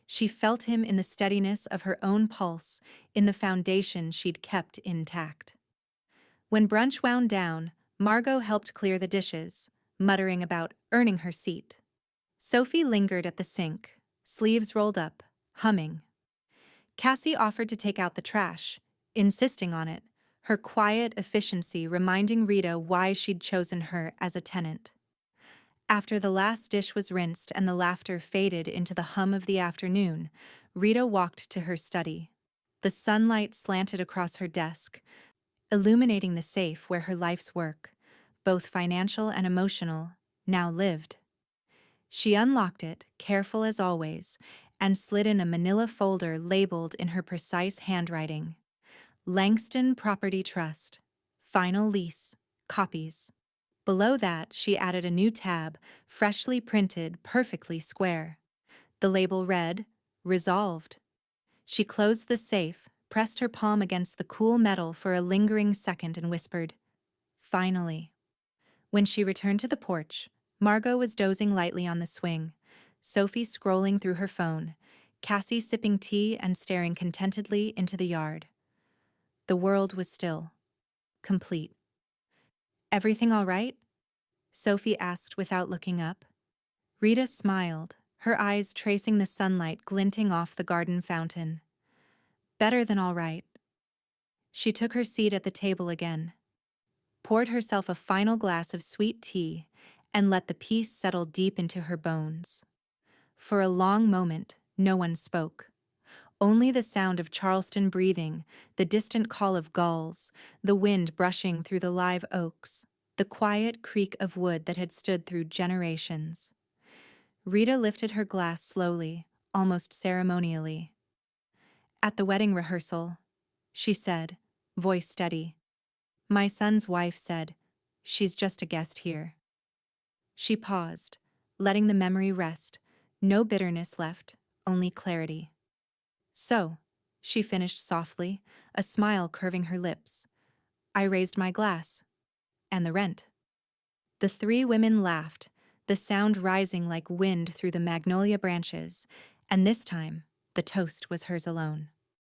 Speaker 1: She felt him in the steadiness of her own pulse, in the foundation she'd kept intact. When brunch wound down, Margot helped clear the dishes, muttering about earning her seat. Sophie lingered at the sink, sleeves rolled up, humming. Cassie offered to take out the trash, insisting on it, her quiet efficiency reminding Rita why she'd chosen her as a tenant. After the last dish was rinsed and the laughter faded into the hum of the afternoon, Rita walked to her study. The sunlight slanted across her desk, illuminating the safe where her life's work, both financial and emotional, now lived. She unlocked it, careful as always, and slid in a manila folder labeled in her precise handwriting. Langston Property Trust. Final lease. Copies. Below that, she added a new tab, freshly printed, perfectly square. The label read, "Resolved." She closed the safe, pressed her palm against the cool metal for a lingering second and whispered, "Finally." When she returned to the porch, Margot was dozing lightly on the swing, Sophie scrolling through her phone, Cassie sipping tea and staring contentedly into the yard. The world was still. Complete. Everything all right? Sophie asked without looking up. Rita smiled, her eyes tracing the sunlight glinting off the garden fountain. Better than all right. She took her seat at the table again, poured herself a final glass of sweet tea, and let the peace settle deep into her bones. For a long moment, no one spoke. Only the sound of Charleston breathing, the distant call of gulls, the wind brushing through the live oaks, the quiet creak of wood that had stood through generations. Rita lifted her glass slowly, almost ceremonially. At the wedding rehearsal, she said, voice steady. My son's wife said, she's just a guest here. She paused, letting the memory rest, no bitterness left, only clarity. So, she finished softly, a smile curving her lips. I raised my glass. And the rent. The three women laughed, the sound rising like wind through the magnolia branches, and this time, the toast was hers alone.